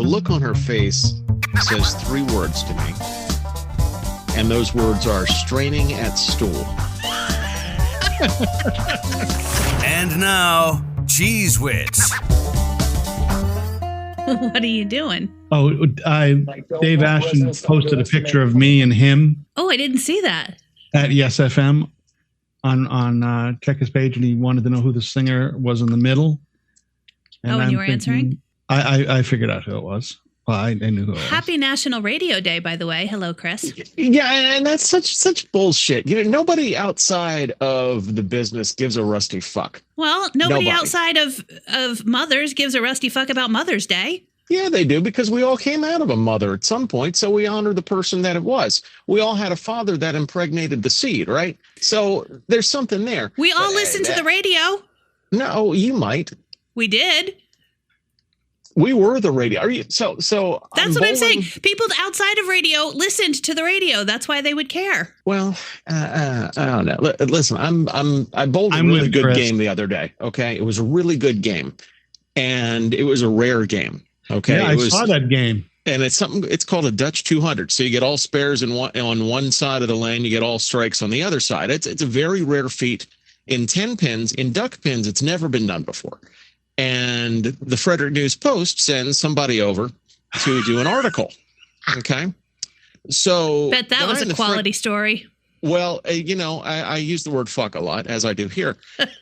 look on her face says 3 words to me. And those words are straining at stool. And now, Cheese Wits. What are you doing? Oh, Dave Ashton posted a picture of me and him. Oh, I didn't see that. At Yes FM on check his page, and he wanted to know who the singer was in the middle. And you were answering? I figured out who it was. Well, I knew who it was. Happy National Radio Day, by the way. Hello, Chris. Yeah, and that's such bullshit. Nobody outside of the business gives a rusty fuck. Well, nobody outside of mothers gives a rusty fuck about Mother's Day. Yeah, they do, because we all came out of a mother at some point, so we honor the person that it was. We all had a father that impregnated the seed, right? So there's something there. We all listen to the radio. No, you might. We did. We were the radio. Are you so? That's what I'm saying. People outside of radio listened to the radio. That's why they would care. Well, I don't know. Listen, I bowled a really good game the other day. Okay, it was a really good game, and it was a rare game. Okay, yeah, I saw that game. And it's something. It's called a Dutch 200. So you get all spares on one side of the lane. You get all strikes on the other side. It's a very rare feat in 10 pins. In duck pins, it's never been done before. And the Frederick News Post sends somebody over to do an article. Okay. So bet that was a quality story. Well, I use the word fuck a lot, as I do here.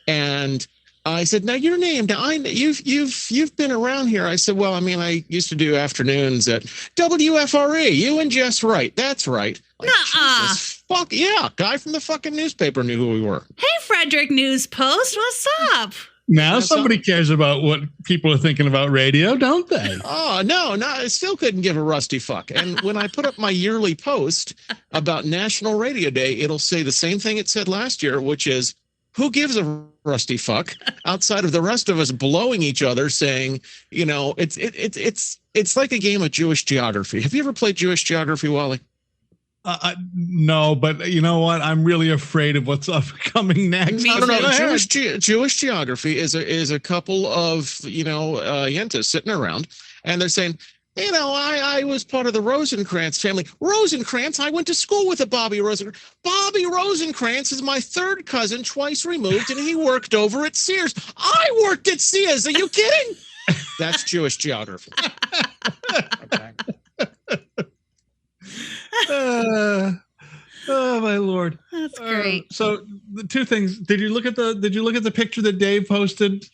And I said, now your name, you've been around here. I said, well, I mean, I used to do afternoons at WFRE. You and Jess Wright. That's right. Like, Jesus, fuck yeah. Guy from the fucking newspaper knew who we were. Hey, Frederick News Post. What's up? Now somebody cares about what people are thinking about radio, don't they? Oh, no, I still couldn't give a rusty fuck. And when I put up my yearly post about National Radio Day, it'll say the same thing it said last year, which is, who gives a rusty fuck outside of the rest of us blowing each other saying, it's like a game of Jewish geography. Have you ever played Jewish geography, Wally? No, but you know what? I'm really afraid of what's upcoming next. I don't know. Jewish geography is a couple of yentas sitting around, and they're saying, I was part of the Rosencrantz family. Rosencrantz, I went to school with a Bobby Rosencrantz. Bobby Rosencrantz is my third cousin, twice removed, and he worked over at Sears. I worked at Sears. Are you kidding? That's Jewish geography. Okay. Oh my Lord, that's great. So the two things. Did you look at the picture that Dave posted?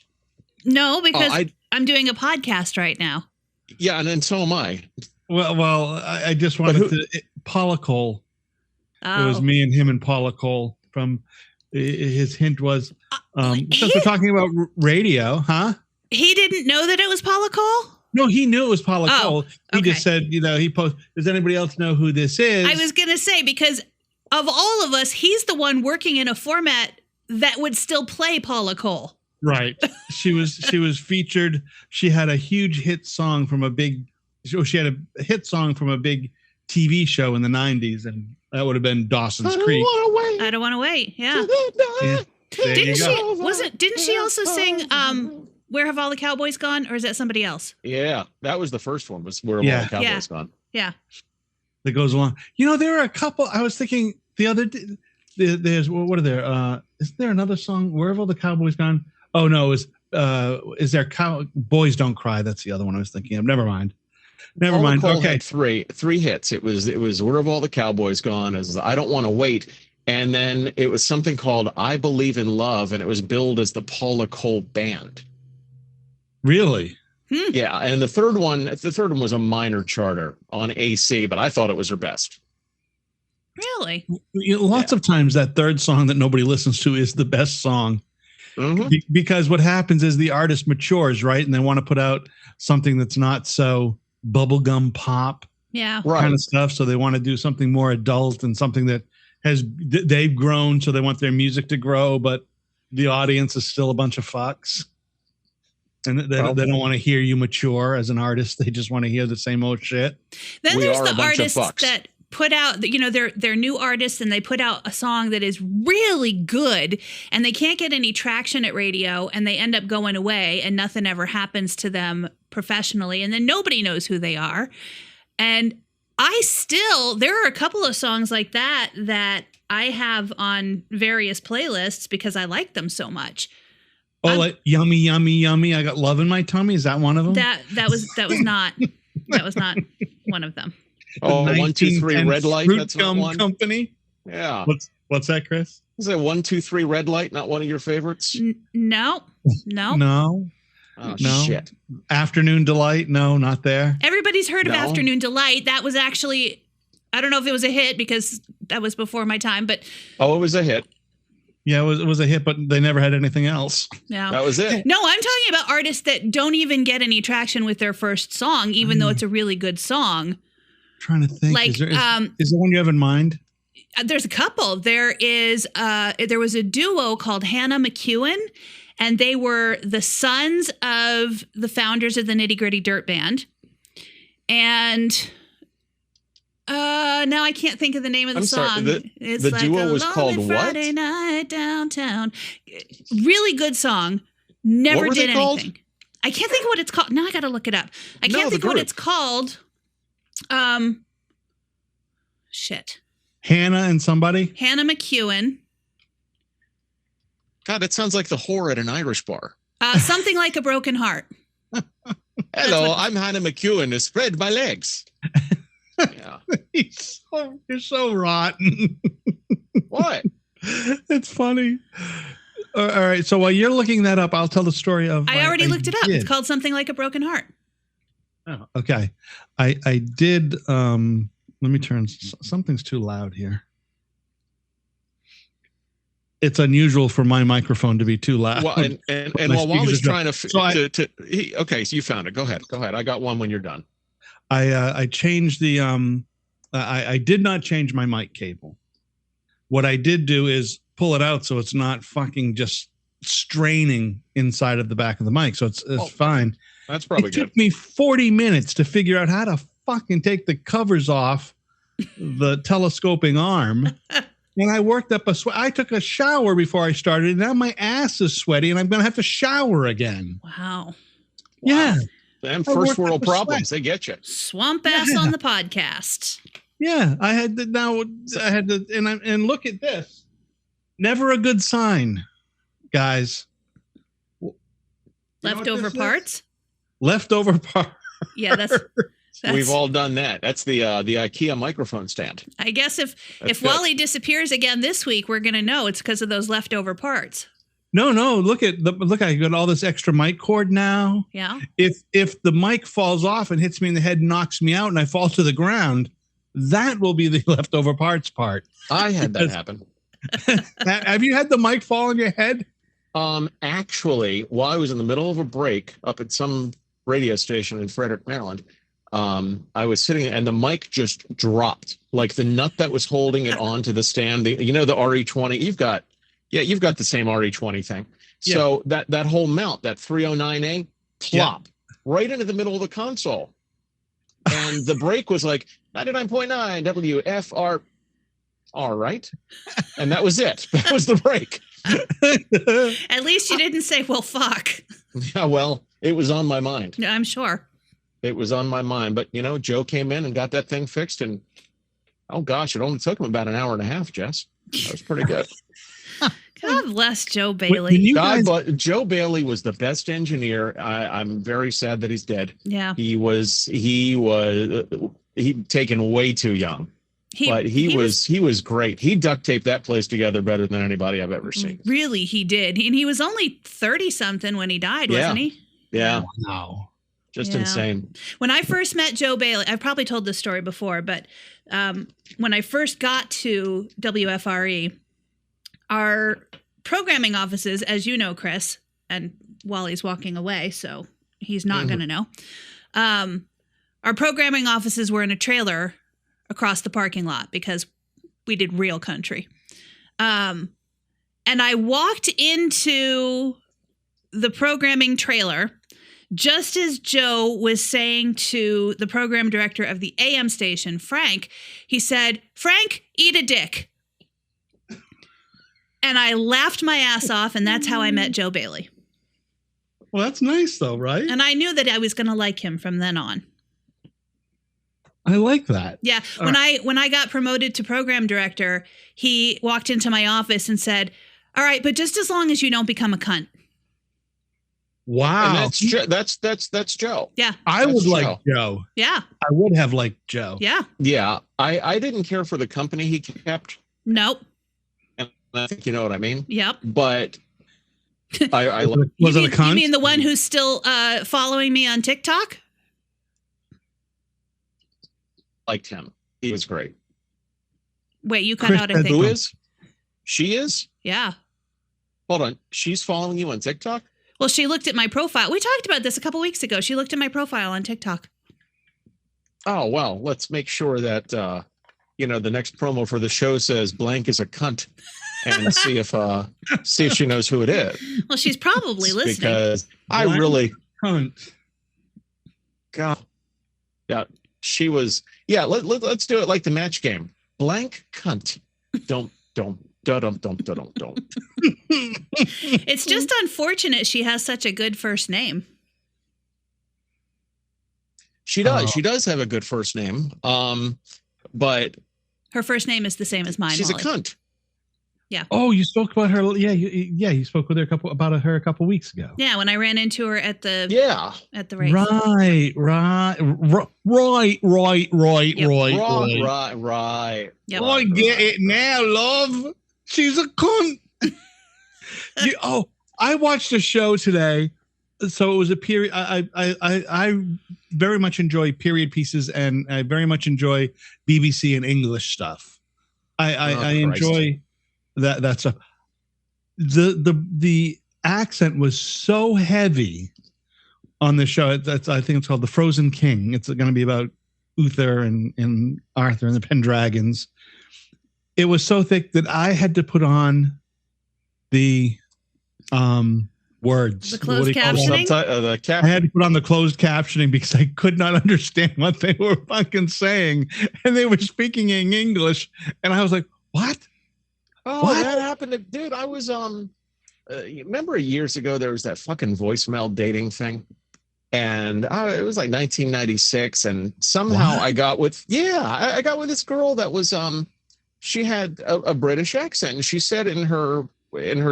No, because I'm doing a podcast right now. Yeah, and then so am I. Well, I just wanted to Paula Cole. Oh. It was me and him and Paula Cole. From his hint was since we're talking about radio, huh? He didn't know that it was Paula Cole. No, he knew it was Paula Cole. He just said, he posted, does anybody else know who this is? I was going to say, because of all of us, he's the one working in a format that would still play Paula Cole. Right. She was featured. She had a huge hit song from a big hit song from a big TV show in the 90s, and that would have been Dawson's Creek. I don't want to wait. Yeah. Didn't she also sing Where Have All the Cowboys Gone? Or is that somebody else? Yeah, that was the first one, was Where Have All the Cowboys Gone? Yeah. That goes along. There are a couple. I was thinking the other day, there's, what are there? Is there another song, Where Have All the Cowboys Gone? Oh, no, is there Boys Don't Cry? That's the other one I was thinking of. Never mind. Okay. Had three hits. It was Where Have All the Cowboys Gone? As I Don't Want to Wait. And then it was something called I Believe in Love, and it was billed as the Paula Cole Band. Really? Yeah, and the third one was a minor charter on AC, but I thought it was her best. Really? Lots of times that third song that nobody listens to is the best song. Mm-hmm. Because what happens is the artist matures, right? And they want to put out something that's not so bubblegum pop kind of stuff. So they want to do something more adult and something that they've grown, so they want their music to grow, but the audience is still a bunch of fucks. And they don't want to hear you mature as an artist. They just want to hear the same old shit. Then there's the artists put out, they're new artists and they put out a song that is really good and they can't get any traction at radio and they end up going away and nothing ever happens to them professionally. And then nobody knows who they are. And there are a couple of songs like that I have on various playlists because I like them so much. Oh, like yummy, yummy, yummy. I got love in my tummy. Is that one of them? That was not one of them. Oh, 1, 2, 3 red light. That's not one. Company. Yeah. What's that, Chris? Is that 1, 2, 3 red light? Not one of your favorites? No. Oh, No. shit. Afternoon Delight. No, not there. Everybody's heard of Afternoon Delight. That was actually, I don't know if it was a hit because that was before my time, but. Oh, it was a hit. Yeah, it was a hit, but they never had anything else. No. That was it. No, I'm talking about artists that don't even get any traction with their first song, even though it's a really good song. I'm trying to think. Like, is there one you have in mind? There's a couple. There was a duo called Hannah McEwen, and they were the sons of the founders of the Nitty Gritty Dirt Band. And now I can't think of the name of the song. Sorry, it's the like duo a was called lonely what? Friday night downtown. Really good song. Never What were did they called? anything. I can't think of what it's called. Now I got to look it up. I can't think of what it's called. Shit. Hannah and somebody? Hannah McEwen. God, that sounds like the whore at an Irish bar. Something like a broken heart. Hello, I'm Hannah McEwen to spread my legs. Yeah. You're so rotten. What? It's funny. All right. So while you're looking that up, I'll tell the story of. I already looked it up. It's called Something Like a Broken Heart. Oh, okay. I did. Let me turn. Something's too loud here. It's unusual for my microphone to be too loud. Well, and while Wally's trying to okay, so you found it. Go ahead. I got one when you're done. I changed the I did not change my mic cable. What I did do is pull it out so it's not fucking just straining inside of the back of the mic. So it's fine. That's probably good. It took me 40 minutes to figure out how to fucking take the covers off the telescoping arm. And I worked up a sweat. I took a shower before I started. And now my ass is sweaty and I'm going to have to shower again. Wow. Yeah. Them first world problems, they get you. Swamp ass on the podcast. Yeah, I had to, and look at this. Never a good sign, guys. Leftover parts? Leftover parts. Yeah, that's we've all done that. That's the IKEA microphone stand. I guess if Wally disappears again this week, we're gonna know it's because of those leftover parts. No. Look, I got all this extra mic cord now. Yeah. If the mic falls off and hits me in the head, knocks me out, and I fall to the ground, that will be the leftover parts part. I had that happen. Have you had the mic fall on your head? Actually, while I was in the middle of a break up at some radio station in Frederick, Maryland, I was sitting and the mic just dropped. Like the nut that was holding it onto the stand, the RE20, you've got the same RE20 thing. Yeah. So that whole mount, that 309A, plop right into the middle of the console. And the break was like 99.9 WFR. All right. And that was it. That was the break. At least you didn't say, well, fuck. Yeah, well, it was on my mind. I'm sure. It was on my mind. But, Joe came in and got that thing fixed. And, oh, gosh, it only took him about an hour and a half, Jess. That was pretty good. God bless Joe Bailey. But Joe Bailey was the best engineer. I'm very sad that he's dead. Yeah. He'd taken way too young. He was great. He duct taped that place together better than anybody I've ever seen. Really, he did. And he was only 30-something when he died, wasn't he? Yeah. Wow. Just insane. When I first met Joe Bailey, I've probably told this story before, but when I first got to WFRE, our programming offices, as you know, Chris, and Wally's walking away, so he's not going to know. Our programming offices were in a trailer across the parking lot because we did real country. And I walked into the programming trailer just as Joe was saying to the program director of the AM station, Frank, he said, "Frank, eat a dick." And I laughed my ass off, and that's how I met Joe Bailey. Well, that's nice, though, right? And I knew that I was going to like him from then on. I like that. Yeah. When I got promoted to program director, he walked into my office and said, "All right, but just as long as you don't become a cunt." And Wow. that's Joe. Yeah. I would That's like Joe. Yeah. I would have liked Joe. Yeah. Yeah. I didn't care for the company he kept. Nope. And I think you know what I mean. Yep. But I Was it a cunt? You mean the one who's still following me on TikTok? liked him. He was great. Wait, you cut Chris out, I said think. Who is? She is? Yeah. Hold on. She's following you on TikTok? Well, she looked at my profile. We talked about this a couple weeks ago. She looked at my profile on TikTok. Oh, well, let's make sure that, the next promo for the show says blank is a cunt and see if she knows who it is. Well, she's probably listening. Because I Blank really, Cunt. God, yeah, she was, yeah, let's do it like the match game. Blank cunt. Don't. It's just unfortunate she has such a good first name. She does. She does have a good first name. But Her first name is the same as mine. she's Molly. a cunt. Oh, you spoke about her. Yeah, you spoke with her about her a couple weeks ago. Yeah, when I ran into her at the Yeah. race. Right. Right. Yep. I get it now, love. She's a cunt. I watched a show today. So it was a period. I very much enjoy period pieces, and I very much enjoy BBC and English stuff. I enjoy that stuff. The accent was so heavy on the show. I think it's called The Frozen King. It's going to be about Uther and Arthur and the Pendragons. It was so thick that I had to put on the words. The closed captioning? I had to put on the closed captioning because I could not understand what they were fucking saying, and they were speaking in English, and I was like, "What? Oh, What? that happened to dude. I was remember years ago there was that fucking voicemail dating thing, and it was like 1996, and somehow What? I got with I got with this girl that was she had a British accent, and she said in her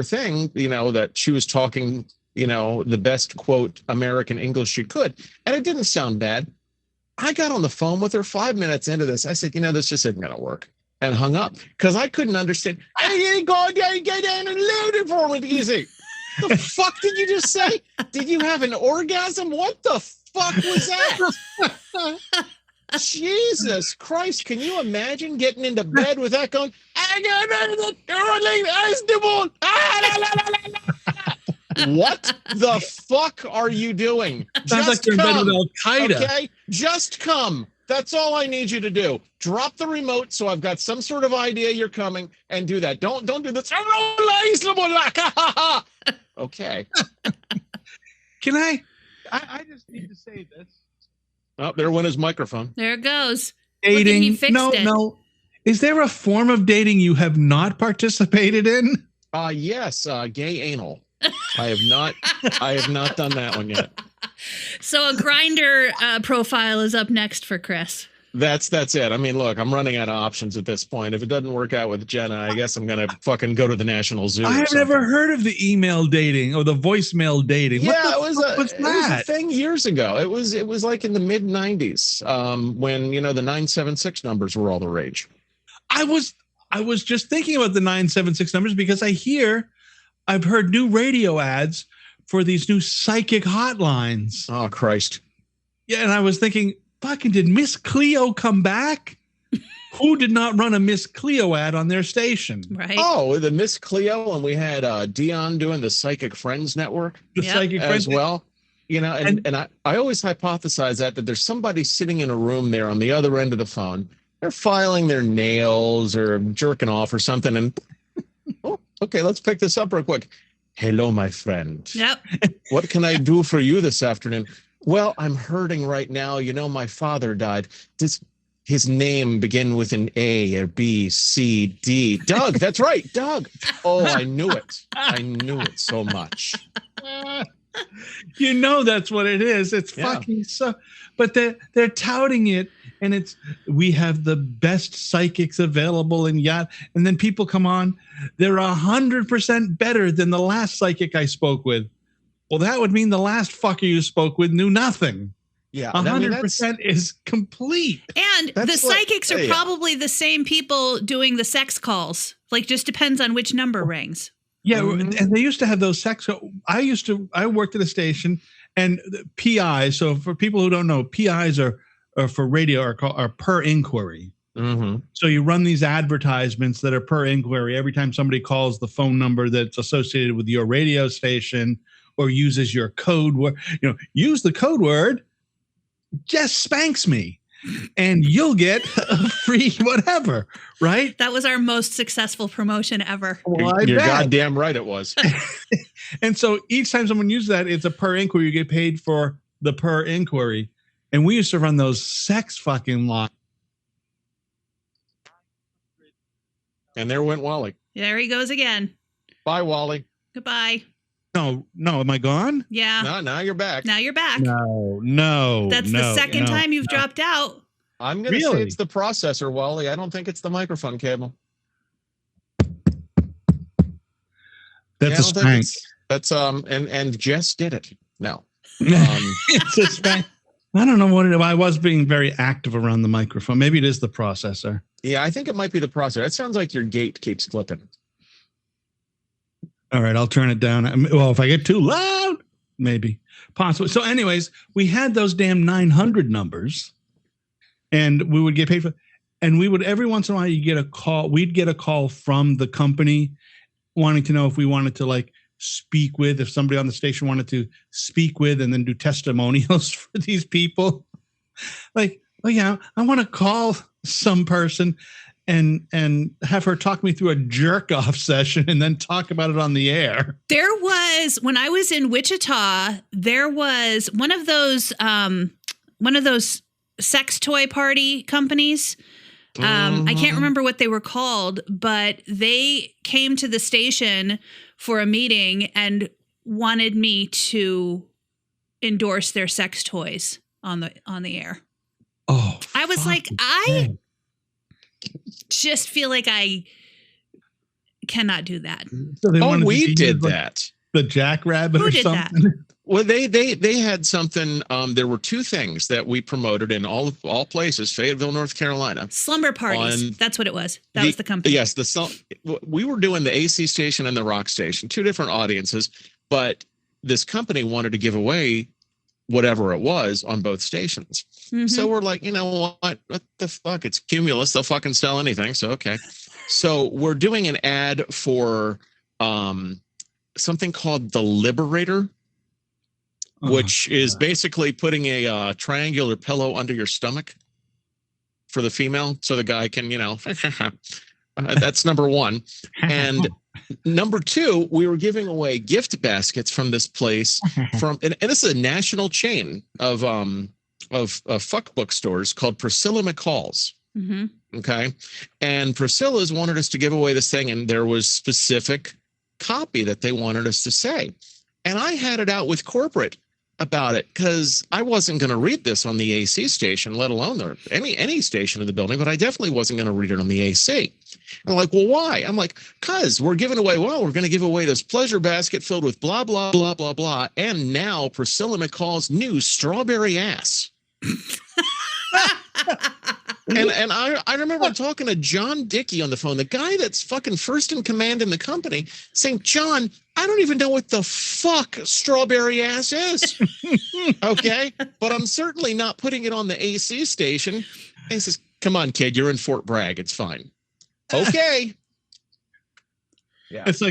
thing, that she was talking, the best quote American English she could, and it didn't sound bad. I got on the phone with her 5 minutes into this. I said, this just isn't gonna work, and hung up because I couldn't understand. Hey, go down, get down and load it for me, easy. The fuck did you just say? Did you have an orgasm? What the fuck was that? Jesus Christ, can you imagine getting into bed with that going, what the fuck are you doing? Sounds like you're in bed with Al Qaeda. Okay, just come. That's all I need you to do. Drop the remote so I've got some sort of idea you're coming, and do that. Don't do this. Okay. Can I just need to say this. Oh, there went his microphone. There it goes. Dating. Look at, he fixed it. No. Is there a form of dating you have not participated in? Yes, gay anal. I have not done that one yet. So a Grinder profile is up next for Chris. That's it. I mean, look, I'm running out of options at this point. If it doesn't work out with Jenna, I guess I'm gonna fucking go to the National Zoo. I have never heard of the email dating or the voicemail dating. Yeah, What the fuck was it was a that? thing years ago. It was like in the mid '90s, when the 976 numbers were all the rage. I was just thinking about the 976 numbers because I've heard new radio ads for these new psychic hotlines. Oh Christ! Yeah, and I was thinking, fucking, did Miss Cleo come back? Who did not run a Miss Cleo ad on their station? Right. Oh, the Miss Cleo, and we had Dion doing the Psychic Friends Network The Yep. psychic as friends. well. And I always hypothesize that there's somebody sitting in a room there on the other end of the phone. They're filing their nails or jerking off or something, and oh, okay, let's pick this up real quick. Hello, my friend. Yep. What can I do for you this afternoon? Well, I'm hurting right now. You know, my father died. Does his name begin with an A or B, C, D? Doug, that's right, Doug. Oh, I knew it. I knew it so much. You know that's what it is. It's Yeah. fucking so. But they're touting it, and it's we have the best psychics available, and and then people come on. They're 100% better than the last psychic I spoke with. Well, that would mean the last fucker you spoke with knew nothing. Yeah, 100% is complete. And the psychics are probably the same people doing the sex calls. Like, just depends on which number rings. Yeah, and they used to have those sex. I worked at a station, and PIs. So for people who don't know, PIs are for radio are per inquiry. Mm-hmm. So you run these advertisements that are per inquiry every time somebody calls the phone number that's associated with your radio station or uses your code word. Use the code word. Just spanks me, and you'll get a free whatever. Right? That was our most successful promotion ever. Well, You're goddamn right it was. And so each time someone uses that, it's a per inquiry. You get paid for the per inquiry. And we used to run those sex fucking lots. And there went Wally. There he goes again. Bye, Wally. Goodbye. No, am I gone? Yeah. No, now you're back. Now you're back. No. That's the second time you've dropped out. I'm going to say it's the processor, Wally. I don't think it's the microphone cable. That's a spank. That's and Jess did it. No. It's a spank. I don't know what I was being very active around the microphone. Maybe it is the processor. Yeah, I think it might be the processor. It sounds like your gate keeps clipping. All right, I'll turn it down. Well, if I get too loud, maybe. Possibly. So anyways, we had those damn 900 numbers, and we would get paid for, and we would every once in a while you get a call. We'd get a call from the company wanting to know if we wanted to like speak with, if somebody on the station wanted to speak with and then do testimonials for these people. Like, oh yeah, I want to call some person and have her talk me through a jerk off session and then talk about it on the air. There was, when I was in Wichita, there was one of those sex toy party companies. I can't remember what they were called, but they came to the station for a meeting and wanted me to endorse their sex toys on the air. Oh, I was like, I just feel like I cannot do that. So we did that. The Jackrabbit Who or did something. that? Well, they had something. There were two things that we promoted in all places, Fayetteville, North Carolina. Slumber parties. That's what it was. That was the company. Yes, we were doing the AC station and the rock station, two different audiences, but this company wanted to give away whatever it was on both stations. Mm-hmm. So we're like, you know what the fuck? It's Cumulus. They'll fucking sell anything. So, okay. So we're doing an ad for something called the Liberator, which is basically putting a triangular pillow under your stomach for the female. So the guy can, that's number one. And number two, we were giving away gift baskets from this place and this is a national chain of fuck bookstores called Priscilla McCall's. Mm-hmm. Okay. And Priscilla's wanted us to give away this thing, and there was specific copy that they wanted us to say. And I had it out with corporate about it because I wasn't going to read this on the AC station, let alone any station in the building, but I definitely wasn't going to read it on the AC. And I'm like, well, why? I'm like, because we're going to give away this pleasure basket filled with blah, blah, blah, blah, blah. And now Priscilla McCall's new strawberry ass. And I remember talking to John Dickey on the phone, the guy that's fucking first in command in the company, saying, John, I don't even know what the fuck strawberry ass is. Okay. But I'm certainly not putting it on the AC station. And he says, come on, kid, you're in Fort Bragg. It's fine. Okay. Yeah. It's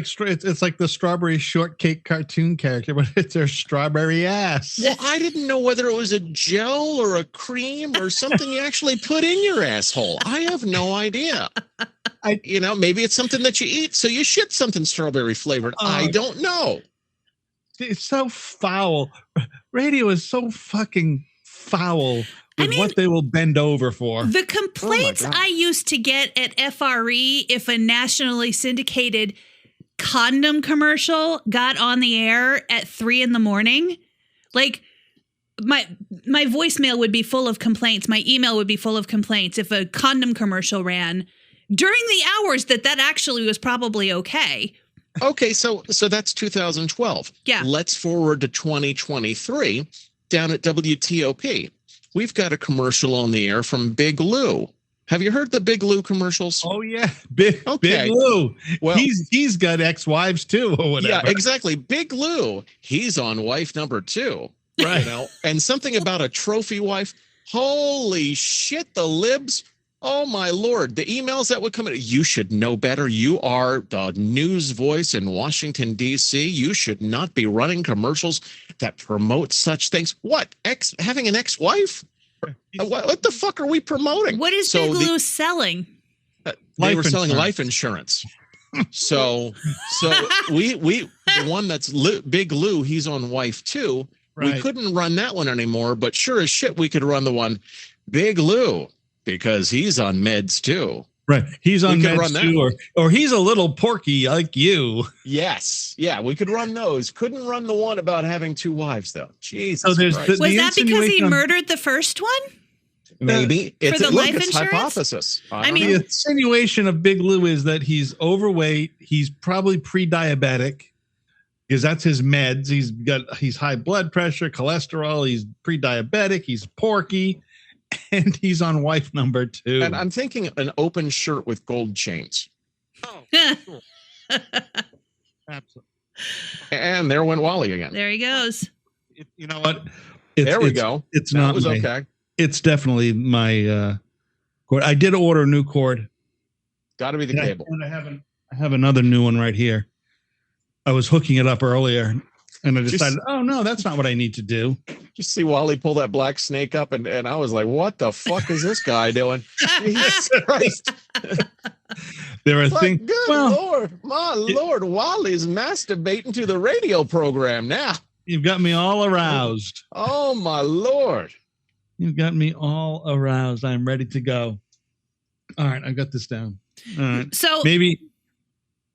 like the strawberry shortcake cartoon character, but it's their strawberry ass. Well, I didn't know whether it was a gel or a cream or something you actually put in your asshole. I have no idea. maybe it's something that you eat, so you shit something strawberry flavored. I don't know. It's so foul. Radio is so fucking foul with what they will bend over for. The complaints I used to get at FRE if a nationally syndicated condom commercial got on the air at 3 a.m, like my voicemail would be full of complaints. My email would be full of complaints if a condom commercial ran during the hours that actually was probably okay. Okay, so that's 2012. Yeah. Let's forward to 2023 down at WTOP. We've got a commercial on the air from Big Lou. Have you heard the Big Lou commercials? Oh yeah, Big Lou. Well, he's got ex-wives too, or whatever. Yeah, exactly. Big Lou. He's on wife number 2, right? And something about a trophy wife. Holy shit! The libs. Oh my Lord, the emails that would come in. You should know better. You are the news voice in Washington, D.C. You should not be running commercials that promote such things. What? Having an ex-wife? What the fuck are we promoting? What is Big Lou selling? They were selling life insurance. So we the one that's Big Lou, he's on wife 2. Right. We couldn't run that one anymore, but sure as shit we could run the one Big Lou. Because he's on meds too. Right. He's on meds too, or he's a little porky like you. Yes. Yeah, we could run those. Couldn't run the one about having 2 wives though. Jesus. So was that because he murdered the first one? Maybe. For the life insurance? Hypothesis. I mean, the insinuation of Big Lou is that he's overweight. He's probably pre-diabetic because that's his meds. He's high blood pressure, cholesterol. He's pre-diabetic. He's porky. And he's on wife number 2. And I'm thinking an open shirt with gold chains. Oh, cool. Absolutely. And there went Wally again. There he goes. You know what? There we go. It's not. Was okay. It's definitely my cord. I did order a new cord. Got to be the cable. I have another new one right here. I was hooking it up earlier. And I decided, oh, no, that's not what I need to do. You see Wally pull that black snake up, and I was like, what the fuck is this guy doing? Jesus Christ. There are things. Good Lord. My Lord, Wally's masturbating to the radio program now. You've got me all aroused. Oh, my Lord. You've got me all aroused. I'm ready to go. All right, I got this down. All right. So maybe.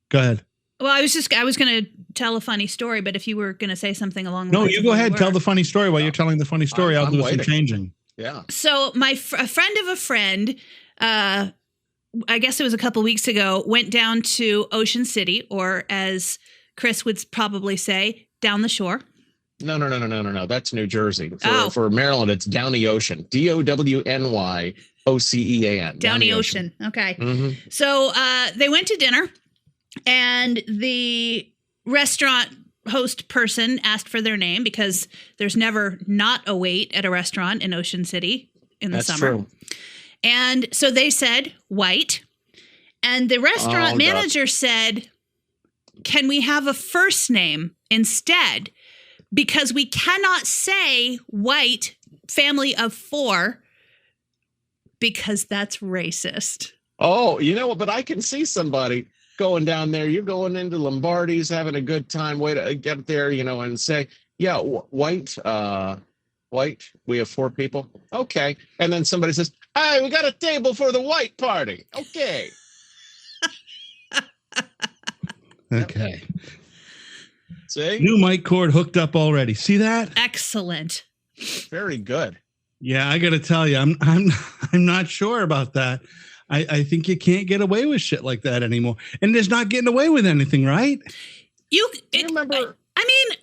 Go ahead. Well, I was going to tell a funny story, but if you were going to say something along the lines. No, you go ahead. Tell the funny story. While you're telling the funny story, I'll do some changing. Yeah. So a friend of a friend, I guess it was a couple weeks ago, went down to Ocean City, or as Chris would probably say, down the shore. No. That's New Jersey. For Maryland, it's Downey Ocean. DOWNYOCEAN. Downey Ocean. Okay. Mm-hmm. So they went to dinner. And the restaurant host person asked for their name because there's never not a wait at a restaurant in Ocean City in the summer. True. And so they said white. And the restaurant manager said, can we have a first name instead? Because we cannot say white family of 4 because that's racist. Oh, you know what? But I can see somebody going down there, you're going into Lombardi's, having a good time, way to get there, and say, yeah, white, we have 4 people. Okay. And then somebody says, hey, we got a table for the white party. Okay. Okay. See? New mic cord hooked up already. See that? Excellent. Very good. Yeah, I got to tell you, I'm not sure about that. I think you can't get away with shit like that anymore. And there's not getting away with anything, right? You remember? I mean,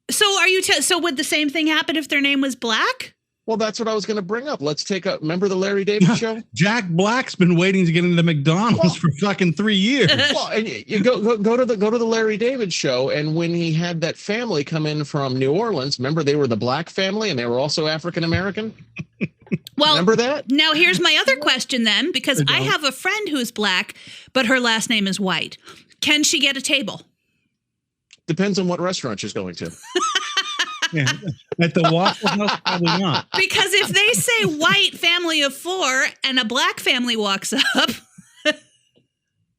so are you? So would the same thing happen if their name was Black? Well, that's what I was going to bring up. Let's remember the Larry David show? Jack Black's been waiting to get into McDonald's for fucking 3 years. Well, and you go to the Larry David show, and when he had that family come in from New Orleans, remember they were the Black family and they were also African American? Well, remember that? Now here's my other question then, because I have a friend who's Black, but her last name is White. Can she get a table? Depends on what restaurant she's going to. Yeah, at the Waffle House, probably not. Because if they say white family of 4 and a Black family walks up,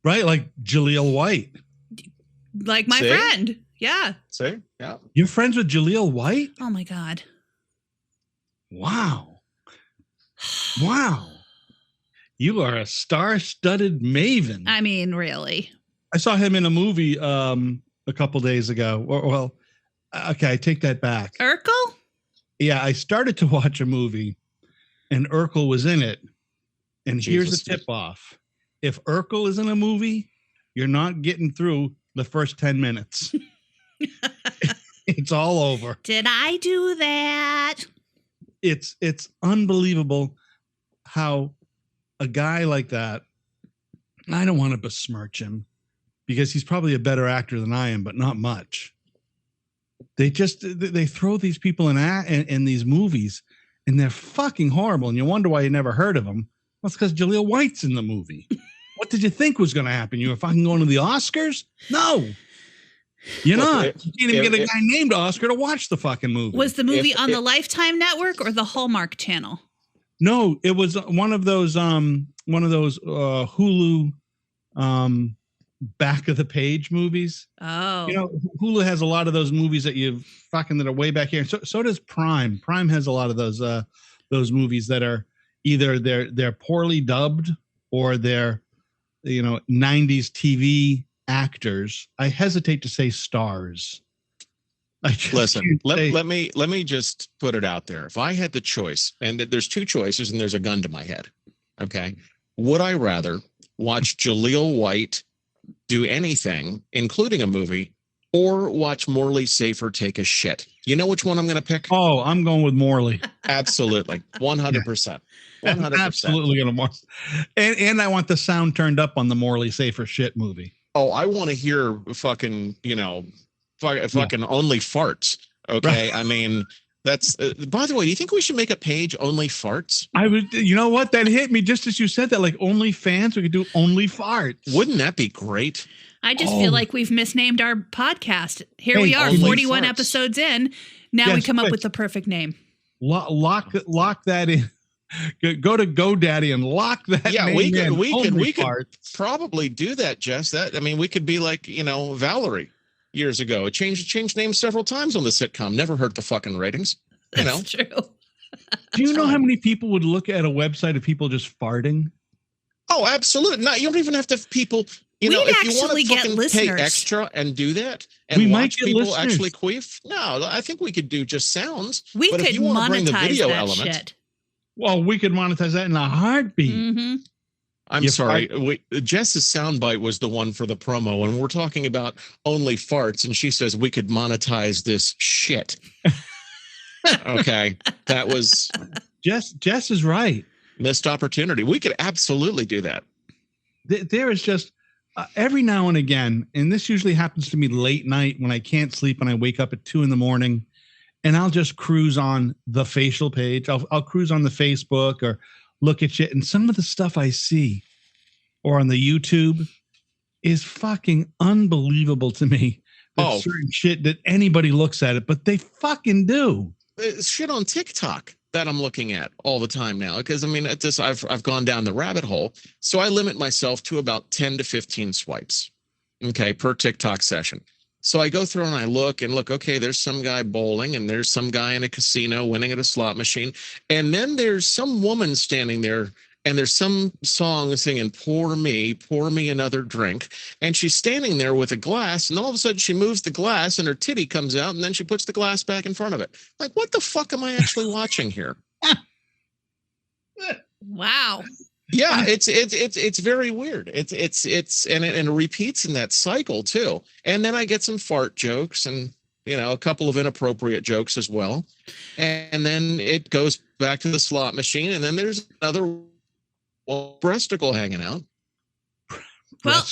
Right, like Jaleel White. Like my friend. Yeah. See? Yeah. You're friends with Jaleel White? Oh my God. Wow. Wow. You are a star-studded maven. I mean, really. I saw him in a movie a couple days ago. Well, okay, I take that back. Urkel? Yeah, I started to watch a movie and Urkel was in it. And here's a tip-off. If Urkel is in a movie, you're not getting through the first 10 minutes. It's all over. Did I do that? It's unbelievable how a guy like that, I don't want to besmirch him because he's probably a better actor than I am, but not much. They throw these people in these movies and they're fucking horrible. And you wonder why you never heard of them. Well, it's because Jaleel White's in the movie. What did you think was going to happen? You were fucking going to the Oscars? No. You're not. You can't even get a guy named Oscar to watch the fucking movie. Was the movie on the Lifetime Network or the Hallmark Channel? No, it was one of those Hulu back of the page movies. Oh. You know, Hulu has a lot of those movies that that are way back here. So does Prime. Prime has a lot of those movies that are either they're poorly dubbed or they're 90s TV actors. I hesitate to say stars. Listen, let me just put it out there. If I had the choice, and there's two choices and there's a gun to my head, okay, would I rather watch Jaleel White do anything, including a movie, or watch Morley Safer take a shit? You know which one I'm going to pick? Oh, I'm going with Morley. Absolutely. 100%. 100%. Absolutely going to Morley. And I want the sound turned up on the Morley Safer shit movie. Oh, I want to hear fucking, fucking only farts. Okay. Right. I mean, that's, by the way, do you think we should make a page only farts? I would, you know what? That hit me just as you said that, like only fans, we could do only farts. Wouldn't that be great? I just feel like we've misnamed our podcast. Here we are, 41 farts. Episodes in. Now we come up with the perfect name. Lock that in. Go to GoDaddy and lock that. Yeah, name we could probably do that, Jess. We could be like, Valerie years ago. It changed names several times on the sitcom. Never hurt the fucking ratings. That's true. Do you know how many people would look at a website of people just farting? Oh, absolutely. No, you don't even have to have people. If you want to fucking pay extra and do that, and we watch people listeners. Actually queef. No, I think we could do just sounds. But if you want to bring the video element. Shit. Well, we could monetize that in a heartbeat. Mm-hmm. I'm sorry. Jess's soundbite was the one for the promo, and we're talking about only farts, and she says we could monetize this shit. Okay, that was Jess is right. Missed opportunity. We could absolutely do that. There is just every now and again, and this usually happens to me late night when I can't sleep and I wake up at 2 a.m. and I'll just cruise on the facial page. I'll cruise on the Facebook or look at shit. And some of the stuff I see or on the YouTube is fucking unbelievable to me. Certain shit that anybody looks at it, but they fucking do. Shit on TikTok that I'm looking at all the time now. Because at this, I've gone down the rabbit hole. So I limit myself to about 10 to 15 swipes. Okay. Per TikTok session. So I go through and I look, okay, there's some guy bowling and there's some guy in a casino winning at a slot machine. And then there's some woman standing there and there's some song singing, pour me another drink. And she's standing there with a glass and all of a sudden she moves the glass and her titty comes out and then she puts the glass back in front of it. Like, what the fuck am I actually watching here? Wow. Yeah, it's very weird. And it repeats in that cycle too. And then I get some fart jokes and a couple of inappropriate jokes as well. And then it goes back to the slot machine, and then there's another breasticle hanging out. Well,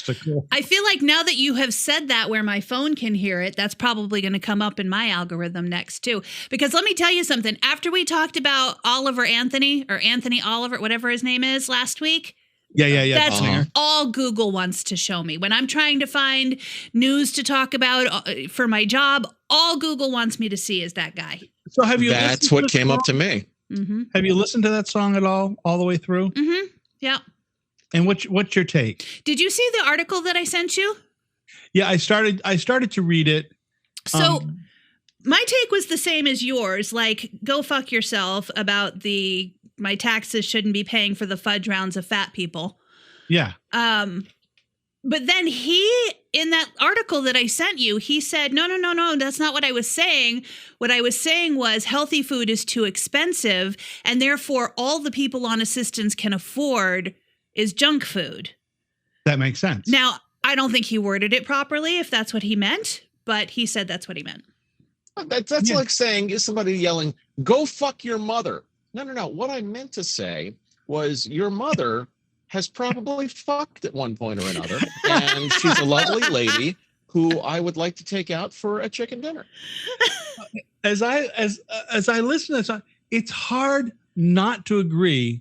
I feel like now that you have said that where my phone can hear it, that's probably going to come up in my algorithm next too. Because let me tell you something. After we talked about Oliver Anthony or Anthony Oliver, whatever his name is last week. Yeah. That's all Google wants to show me. When I'm trying to find news to talk about for my job, all Google wants me to see is that guy. So have you? That's what came up to me. Mm-hmm. Have you listened to that song at all the way through? Mm-hmm. Yeah. And what's your take? Did you see the article that I sent you? Yeah, I started to read it. So my take was the same as yours. Like, go fuck yourself about my taxes shouldn't be paying for the fudge rounds of fat people. Yeah. But then in that article that I sent you, he said, no, that's not what I was saying. What I was saying was healthy food is too expensive, and therefore all the people on assistance can afford is junk food. That makes sense. Now, I don't think he worded it properly, if that's what he meant, but he said that's what he meant. That's like saying somebody yelling, "Go fuck your mother." No. What I meant to say was your mother has probably fucked at one point or another, and she's a lovely lady who I would like to take out for a chicken dinner. As I listen to this, it's hard not to agree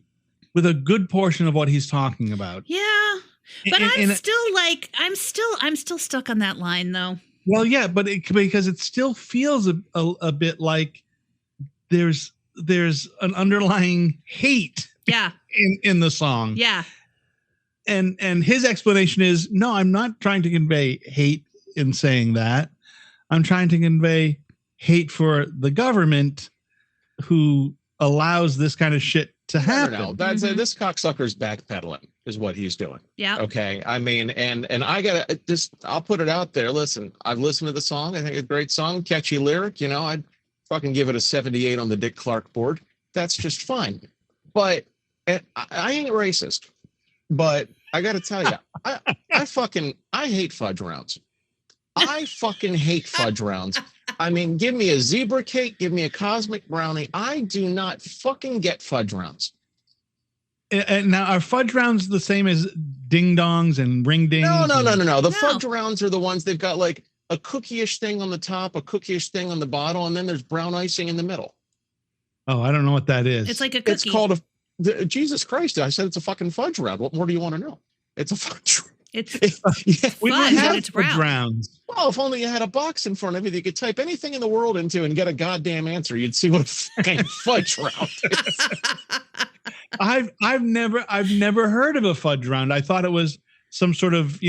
with a good portion of what he's talking about. Yeah, but I'm still stuck on that line though. Well, yeah, but because it still feels a bit like there's an underlying hate. Yeah. In the song. Yeah. And his explanation is, no, I'm not trying to convey hate in saying that. I'm trying to convey hate for the government who allows this kind of shit to happen. No. That's this cocksucker's backpedaling is what he's doing. Yeah. Okay. I mean, and I gotta I'll put it out there. Listen, I've listened to the song. I think it's a great song, catchy lyric. I'd fucking give it a 78 on the Dick Clark board. That's just fine. But I ain't racist. But I got to tell you, I hate fudge rounds. I fucking hate fudge rounds. I mean, give me a zebra cake, give me a cosmic brownie. I do not fucking get fudge rounds. And now, are fudge rounds the same as ding dongs and ring dings? No. The fudge rounds are the ones they've got like a cookie-ish thing on the top, a cookie-ish thing on the bottom, and then there's brown icing in the middle. Oh, I don't know what that is. It's like a cookie. It's called Jesus Christ! I said it's a fucking fudge round. What more do you want to know? It's a fudge. We don't have fudge rounds. Well, if only you had a box in front of you that you could type anything in the world into and get a goddamn answer, you'd see what a fucking fudge round is. I've never heard of a fudge round. I thought it was some sort of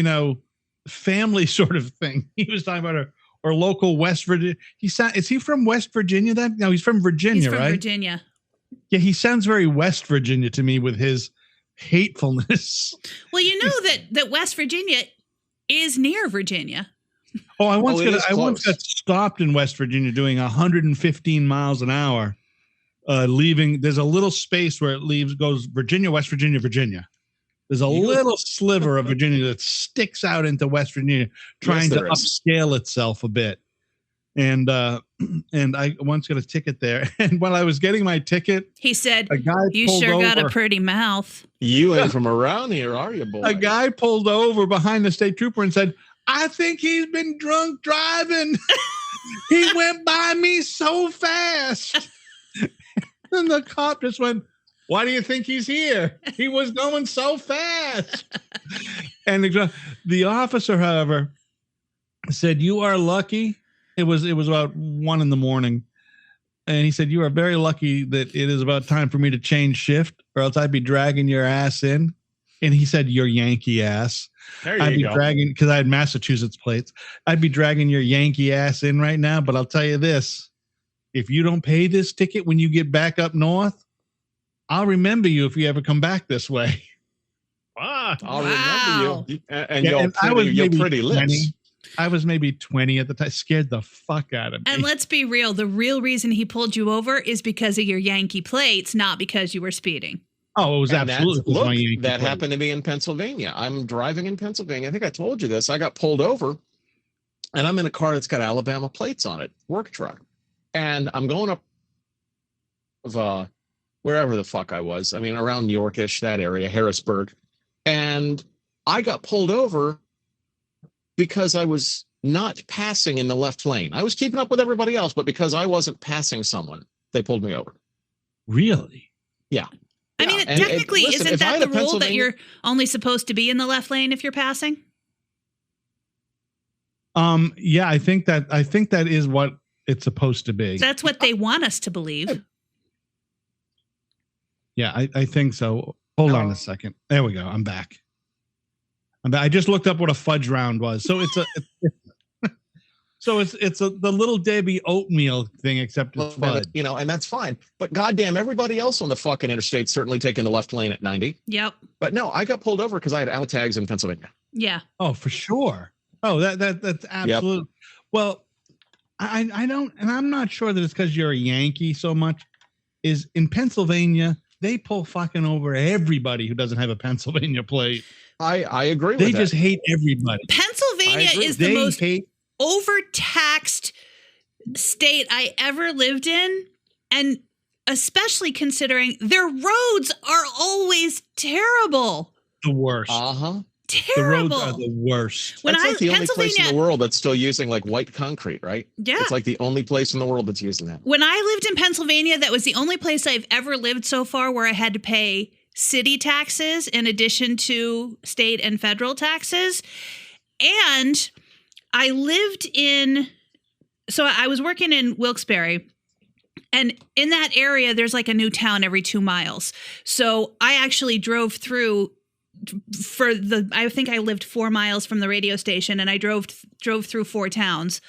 family sort of thing. He was talking about or local West Virginia. Is he from West Virginia? Then no, he's from Virginia, right? Virginia. Yeah, he sounds very West Virginia to me with his hatefulness. Well, you know that West Virginia is near Virginia. Oh, I once got stopped in West Virginia doing 115 miles an hour, leaving. There's a little space where it goes Virginia, West Virginia, Virginia. There's a little sliver of Virginia that sticks out into West Virginia, trying to upscale itself a bit. And I once got a ticket there. And while I was getting my ticket, he said, a guy "You sure got a pretty mouth." You ain't from around here, are you, boy? A guy pulled over behind the state trooper and said, "I think he's been drunk driving. He went by me so fast." And the cop just went, "Why do you think he's here? He was going so fast." And the officer, however, said, "You are lucky." It was about 1 a.m. And he said, "You are very lucky that it is about time for me to change shift, or else I'd be dragging your ass in." And he said, "Your Yankee ass." I'd be dragging, because I had Massachusetts plates. I'd be dragging your Yankee ass in right now. But I'll tell you this, if you don't pay this ticket when you get back up north, I'll remember you if you ever come back this way. I'll remember you. And your pretty lips. 20. I was maybe 20 at the time. Scared the fuck out of me. And let's be real. The real reason he pulled you over is because of your Yankee plates, not because you were speeding. Oh, it was absolutely. That happened to me in Pennsylvania. I'm driving in Pennsylvania. I think I told you this. I got pulled over, and I'm in a car that's got Alabama plates on it, work truck. And I'm going up of wherever the fuck I was. I mean, around Yorkish, that area, Harrisburg. And I got pulled over because I was not passing in the left lane. I was keeping up with everybody else, but because I wasn't passing someone, they pulled me over. Really? Yeah. I mean, technically, isn't that the rule that you're only supposed to be in the left lane if you're passing? Yeah, I think that is what it's supposed to be. That's what they want us to believe. Yeah, I think so. Hold on a second. There we go. I'm back. I just looked up what a fudge round was. So it's the Little Debbie oatmeal thing, except it's fudge. You know, and that's fine. But goddamn, everybody else on the fucking interstate certainly taking the left lane at 90. Yep. But no, I got pulled over because I had out tags in Pennsylvania. Yeah. Oh, for sure. Oh, that's absolute. Yep. Well, I don't, and I'm not sure that it's because you're a Yankee so much. Is in Pennsylvania, they pull fucking over everybody who doesn't have a Pennsylvania plate. I agree with that. They that. just hate everybody. Pennsylvania is the most overtaxed state I ever lived in, and especially considering their roads are always terrible. The worst. Terrible. The roads are the worst. That's like the only place in the world that's still using like white concrete, right? Yeah. It's like the only place in the world that's using that. When I lived in Pennsylvania, that was the only place I've ever lived so far where I had to pay city taxes in addition to state and federal taxes. And I was working in Wilkes-Barre, and in that area, there's like a new town every 2 miles. So I actually drove through I think I lived 4 miles from the radio station, and I drove through 4 towns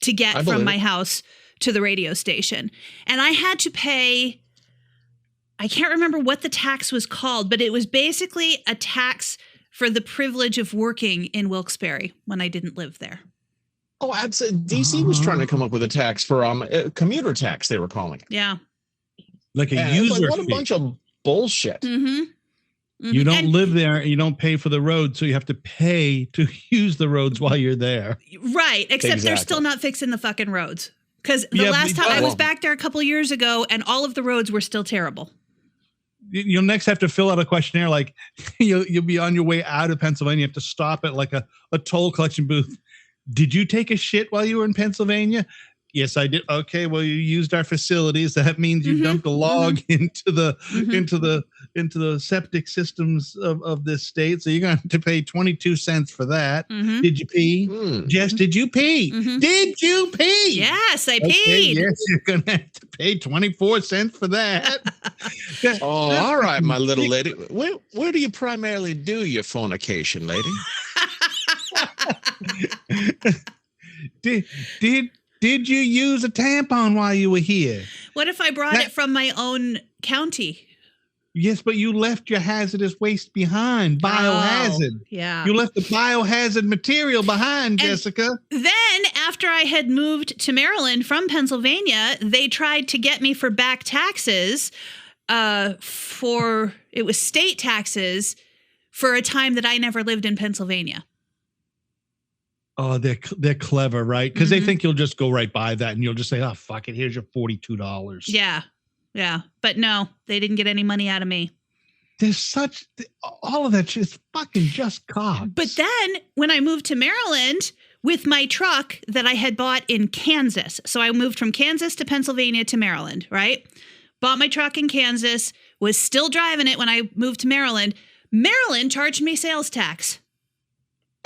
to get from my house to the radio station. And I had to pay, I can't remember what the tax was called, but it was basically a tax for the privilege of working in Wilkes-Barre when I didn't live there. Oh, absolutely. DC was trying to come up with a tax for a commuter tax, they were calling it. Yeah. Like a user fee. What a bunch of bullshit. Mm-hmm. You don't live there, you don't pay for the road, so you have to pay to use the roads while you're there. Right, except they're still not fixing the fucking roads. Because the last time I was back there a couple of years ago, and all of the roads were still terrible. You'll next have to fill out a questionnaire. Like you'll be on your way out of Pennsylvania. You have to stop at like a toll collection booth. Did you take a shit while you were in Pennsylvania? Yes, I did. Okay, well, you used our facilities. That means you dumped a log into the septic systems of this state. So you're going to have to pay 22 cents for that. Did you pee? Jess, did you pee? Did you pee? Yes, I peed. Yes, you're going to have to pay 24 cents for that. Oh, all right, my little lady. Where do you primarily do your fornication, lady? Did you use a tampon while you were here? What if I brought it from my own county? Yes, but you left your hazardous waste behind. Biohazard. Oh, yeah. You left the biohazard material behind, Jessica. Then, after I had moved to Maryland from Pennsylvania, they tried to get me for back taxes it was state taxes for a time that I never lived in Pennsylvania. Oh, they're clever, right? Because they think you'll just go right by that and you'll just say, oh, fuck it, here's your $42. Yeah. Yeah. But no, they didn't get any money out of me. There's all of that shit is fucking just cops. But then when I moved to Maryland with my truck that I had bought in Kansas, so I moved from Kansas to Pennsylvania to Maryland, right? Bought my truck in Kansas, was still driving it when I moved to Maryland. Maryland charged me sales tax.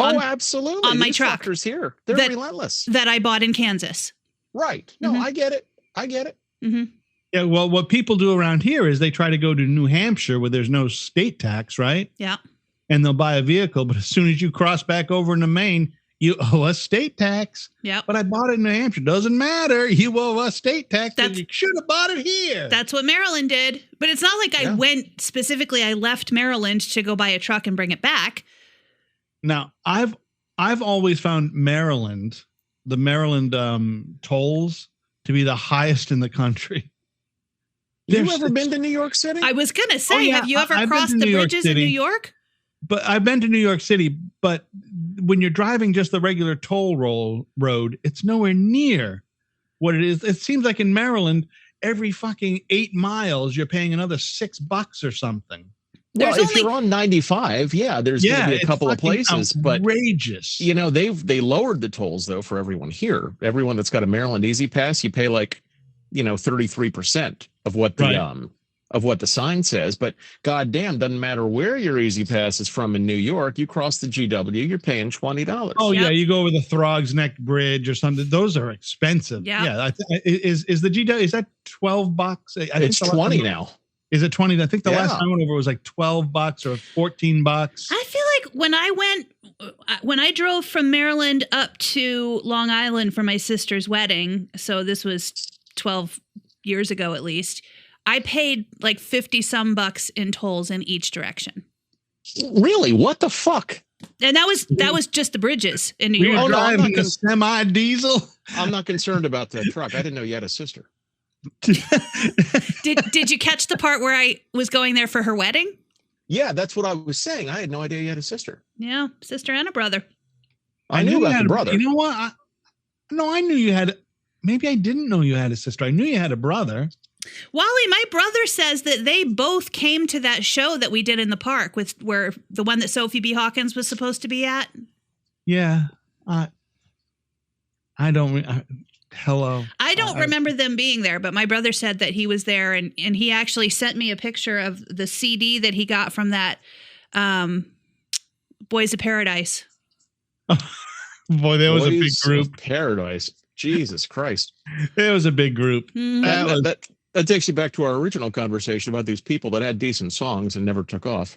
Absolutely. On my truck. Here. They're relentless. That I bought in Kansas. Right. No, I get it. Mm-hmm. Yeah, well, what people do around here is they try to go to New Hampshire where there's no state tax, right? Yeah. And they'll buy a vehicle, but as soon as you cross back over into Maine, you owe a state tax. Yeah. But I bought it in New Hampshire. Doesn't matter. You owe a state tax. You should have bought it here. That's what Maryland did. But it's not like I went specifically, I left Maryland to go buy a truck and bring it back. Now, I've always found the Maryland tolls to be the highest in the country. You ever been to New York City? I was going to say, have you ever crossed the bridges in New York? But I've been to New York City, but when you're driving just the regular toll road, it's nowhere near what it is. It seems like in Maryland, every fucking 8 miles, you're paying another $6 or something. Well, if you're on 95, there's going to be a couple of places, outrageous. But they lowered the tolls though for everyone here. Everyone that's got a Maryland Easy Pass, you pay like 33% of what the sign says. But goddamn, doesn't matter where your Easy Pass is from in New York. You cross the GW, you're paying $20. Oh yeah, you go over the Throgs Neck Bridge or something. Those are expensive. Yeah. Is the GW, is that $12? It's 20 now. Is it 20? I think the last time I went over was like $12 or $14. I feel like when I drove from Maryland up to Long Island for my sister's wedding, so this was 12 years ago at least, I paid like 50 some bucks in tolls in each direction. Really? What the fuck? And that was just the bridges in New We York. were driving a semi-diesel. I'm not concerned about that truck. I didn't know you had a sister. Did you catch the part where I was going there for her wedding? Yeah, that's what I was saying. I had no idea you had a sister. Yeah, sister and a brother. I knew about the brother. You know what? I knew you had. Maybe I didn't know you had a sister. I knew you had a brother. Wally, my brother says that they both came to that show that we did in the park where the one that Sophie B. Hawkins was supposed to be at. Yeah, I don't. Hello. I don't remember them being there, but my brother said that he was there, and he actually sent me a picture of the CD that he got from that Boys of Paradise. Boy, that was a big group. Paradise. Jesus Christ. It was a big group. Mm-hmm. That takes you back to our original conversation about these people that had decent songs and never took off.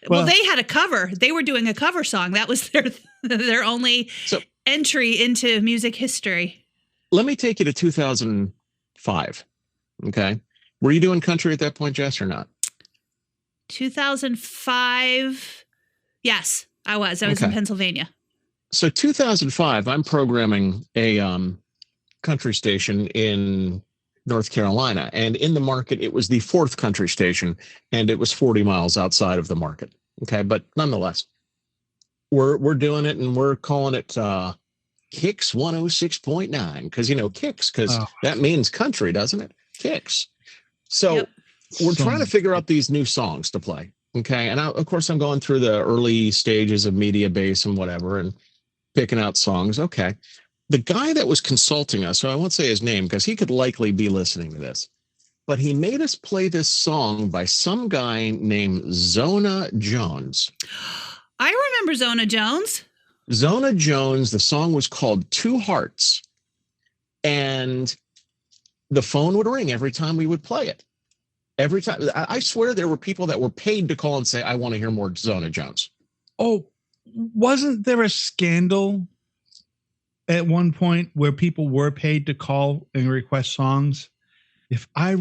Well, they had a cover. They were doing a cover song. That was their only entry into music history. Let me take you to 2005. Okay. Were you doing country at that point, Jess, or not? 2005. Yes, I was. I was in Pennsylvania. So 2005, I'm programming a country station in North Carolina. And in the market, it was the fourth country station, and it was 40 miles outside of the market. Okay. But nonetheless, we're doing it, and we're calling it Kicks 106.9, because Kicks, because that means country, doesn't it? Kicks. So we're trying to figure out these new songs to play. Okay. And of course, I'm going through the early stages of media base and whatever, and picking out songs. Okay. The guy that was consulting us, so I won't say his name because he could likely be listening to this, but he made us play this song by some guy named Zona Jones. I remember Zona Jones. Zona Jones, the song was called Two Hearts, and the phone would ring every time we would play it. Every time. I swear there were people that were paid to call and say, I want to hear more Zona Jones. Oh, wasn't there a scandal at one point where people were paid to call and request songs? I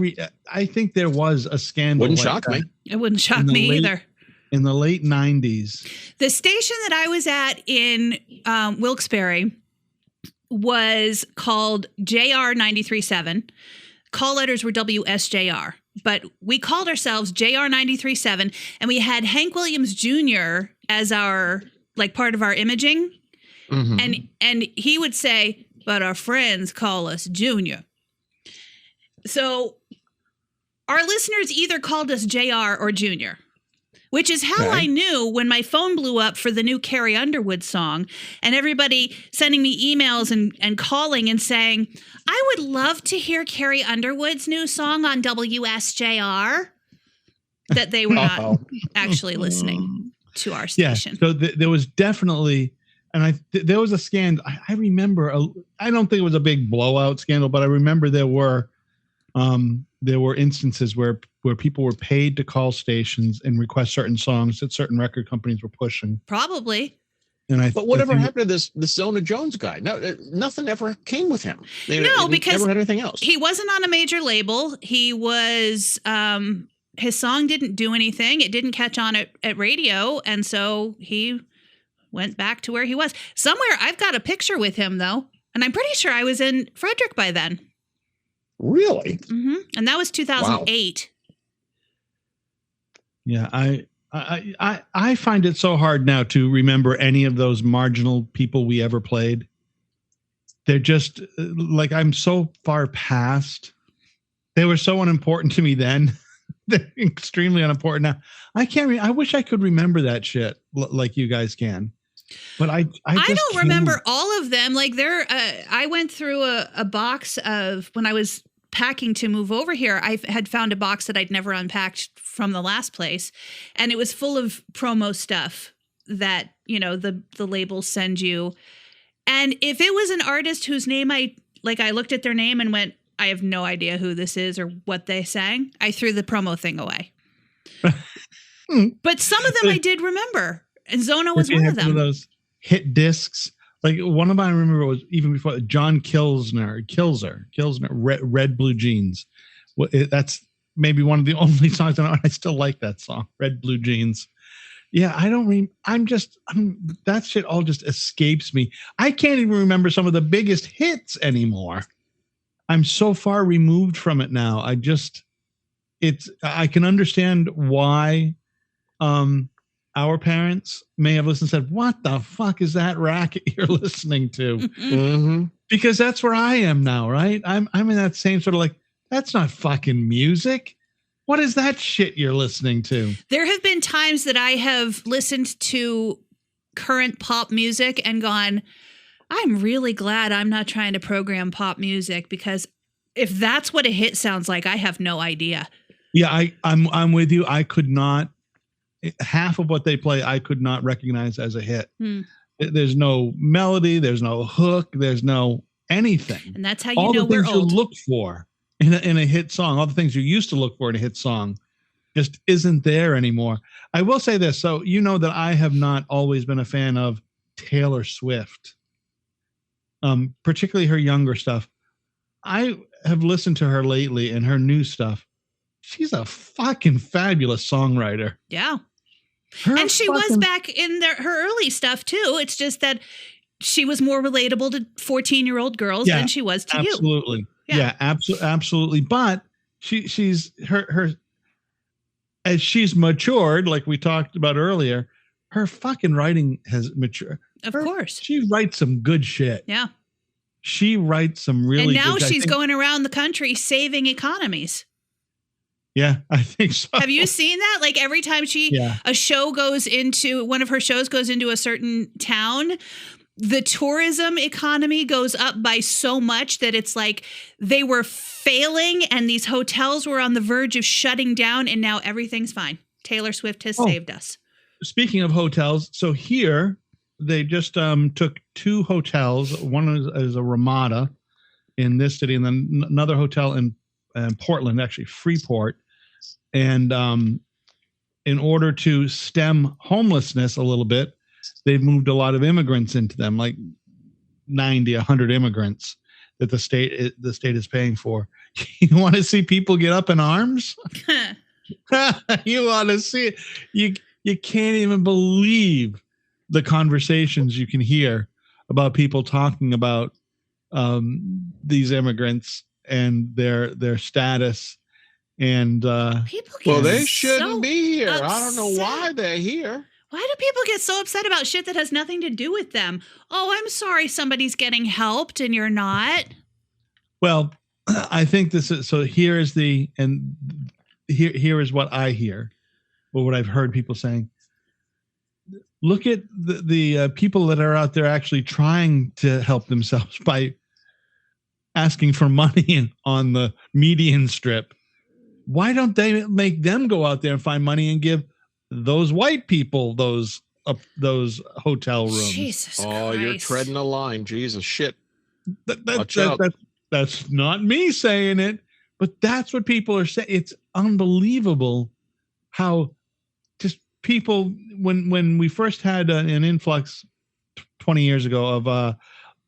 think there was a scandal. Wouldn't shock me. It wouldn't shock me either. In the late 90s. The station that I was at in Wilkes-Barre was called JR 93.7. Call letters were WSJR, but we called ourselves JR 93.7, and we had Hank Williams Jr. as our part of our imaging. Mm-hmm. And he would say, but our friends call us Junior. So our listeners either called us JR or Junior, which is how I knew when my phone blew up for the new Carrie Underwood song, and everybody sending me emails and calling and saying, I would love to hear Carrie Underwood's new song on WSJR, that they were not actually listening to our station. Yeah, so there was definitely, and there was a scandal. I remember, I don't think it was a big blowout scandal, but I remember there were instances where people were paid to call stations and request certain songs that certain record companies were pushing. Probably. But whatever happened to this Zona Jones guy? No, nothing ever came with him. Because never had anything else. He wasn't on a major label. He was, his song didn't do anything. It didn't catch on at radio. And so he went back to where he was. Somewhere I've got a picture with him though. And I'm pretty sure I was in Frederick by then. Really? Mm-hmm. And that was 2008. Wow. Yeah, I find it so hard now to remember any of those marginal people we ever played. They're just I'm so far past. They were so unimportant to me then. They're extremely unimportant now. I wish I could remember that shit like you guys can. But I don't remember all of them. I went through a box of, when I was packing to move over here, I had found a box that I'd never unpacked from the last place, and it was full of promo stuff that the labels send you. And if it was an artist whose name I looked at their name and went, I have no idea who this is or what they sang. I threw the promo thing away. But some of them I did remember. And Zona was one of them. One of those hit discs. Like one of them I remember was even before John Kilsner, Red Blue Jeans. That's maybe one of the only songs I know. I still like that song, Red Blue Jeans. Yeah, I don't. That shit all just escapes me. I can't even remember some of the biggest hits anymore. I'm so far removed from it now. I can understand why our parents may have listened and said, "What the fuck is that racket you're listening to?" Mm-hmm. Because that's where I am now, right? I'm in that same sort of like, that's not fucking music. What is that shit you're listening to? There have been times that I have listened to current pop music and gone, I'm really glad I'm not trying to program pop music, because if that's what a hit sounds like, I have no idea. Yeah, I'm with you. I could not, half of what they play, I could not recognize as a hit. There's no melody, there's no hook, there's no anything. And that's how you know we're old. All the things you look for in a hit song, all the things you used to look for in a hit song just isn't there anymore. I will say this. So, you know that I have not always been a fan of Taylor Swift, particularly her younger stuff. I have listened to her lately and her new stuff. She's a fucking fabulous songwriter. Yeah. And she was back in her early stuff too. It's just that she was more relatable to 14-year-old girls than she was to absolutely. you. Yeah, absolutely. But she's her as she's matured, like we talked about earlier, her fucking writing has matured. Of course. She writes some good shit. Yeah. She writes some really good. And now she's going around the country saving economies. Yeah, I think so. Have you seen that? Like every time a show goes into, one of her shows goes into a certain town, the tourism economy goes up by so much that it's like they were failing and these hotels were on the verge of shutting down, and now everything's fine. Taylor Swift has saved us. Speaking of hotels, so here they just took 2 hotels. One is a Ramada in this city, and then another hotel in Portland, actually Freeport. And in order to stem homelessness a little bit, they've moved a lot of immigrants into them, like 90, 100 immigrants that the state is paying for. You want to see people get up in arms? You want to see it? You can't even believe the conversations you can hear about people talking about these immigrants and their status. And they shouldn't be here. Upset. I don't know why they're here. Why do people get so upset about shit that has nothing to do with them? Oh, I'm sorry somebody's getting helped and you're not. Well, I think this is, so here is here is what I hear, or what I've heard people saying. Look at the people that are out there actually trying to help themselves by asking for money on the median strip. Why don't they make them go out there and find money and give those white people those hotel rooms? Jesus Christ. Oh, you're treading a line. Jesus shit. That's not me saying it, but that's what people are saying. It's unbelievable how just people, when we first had an influx 20 years ago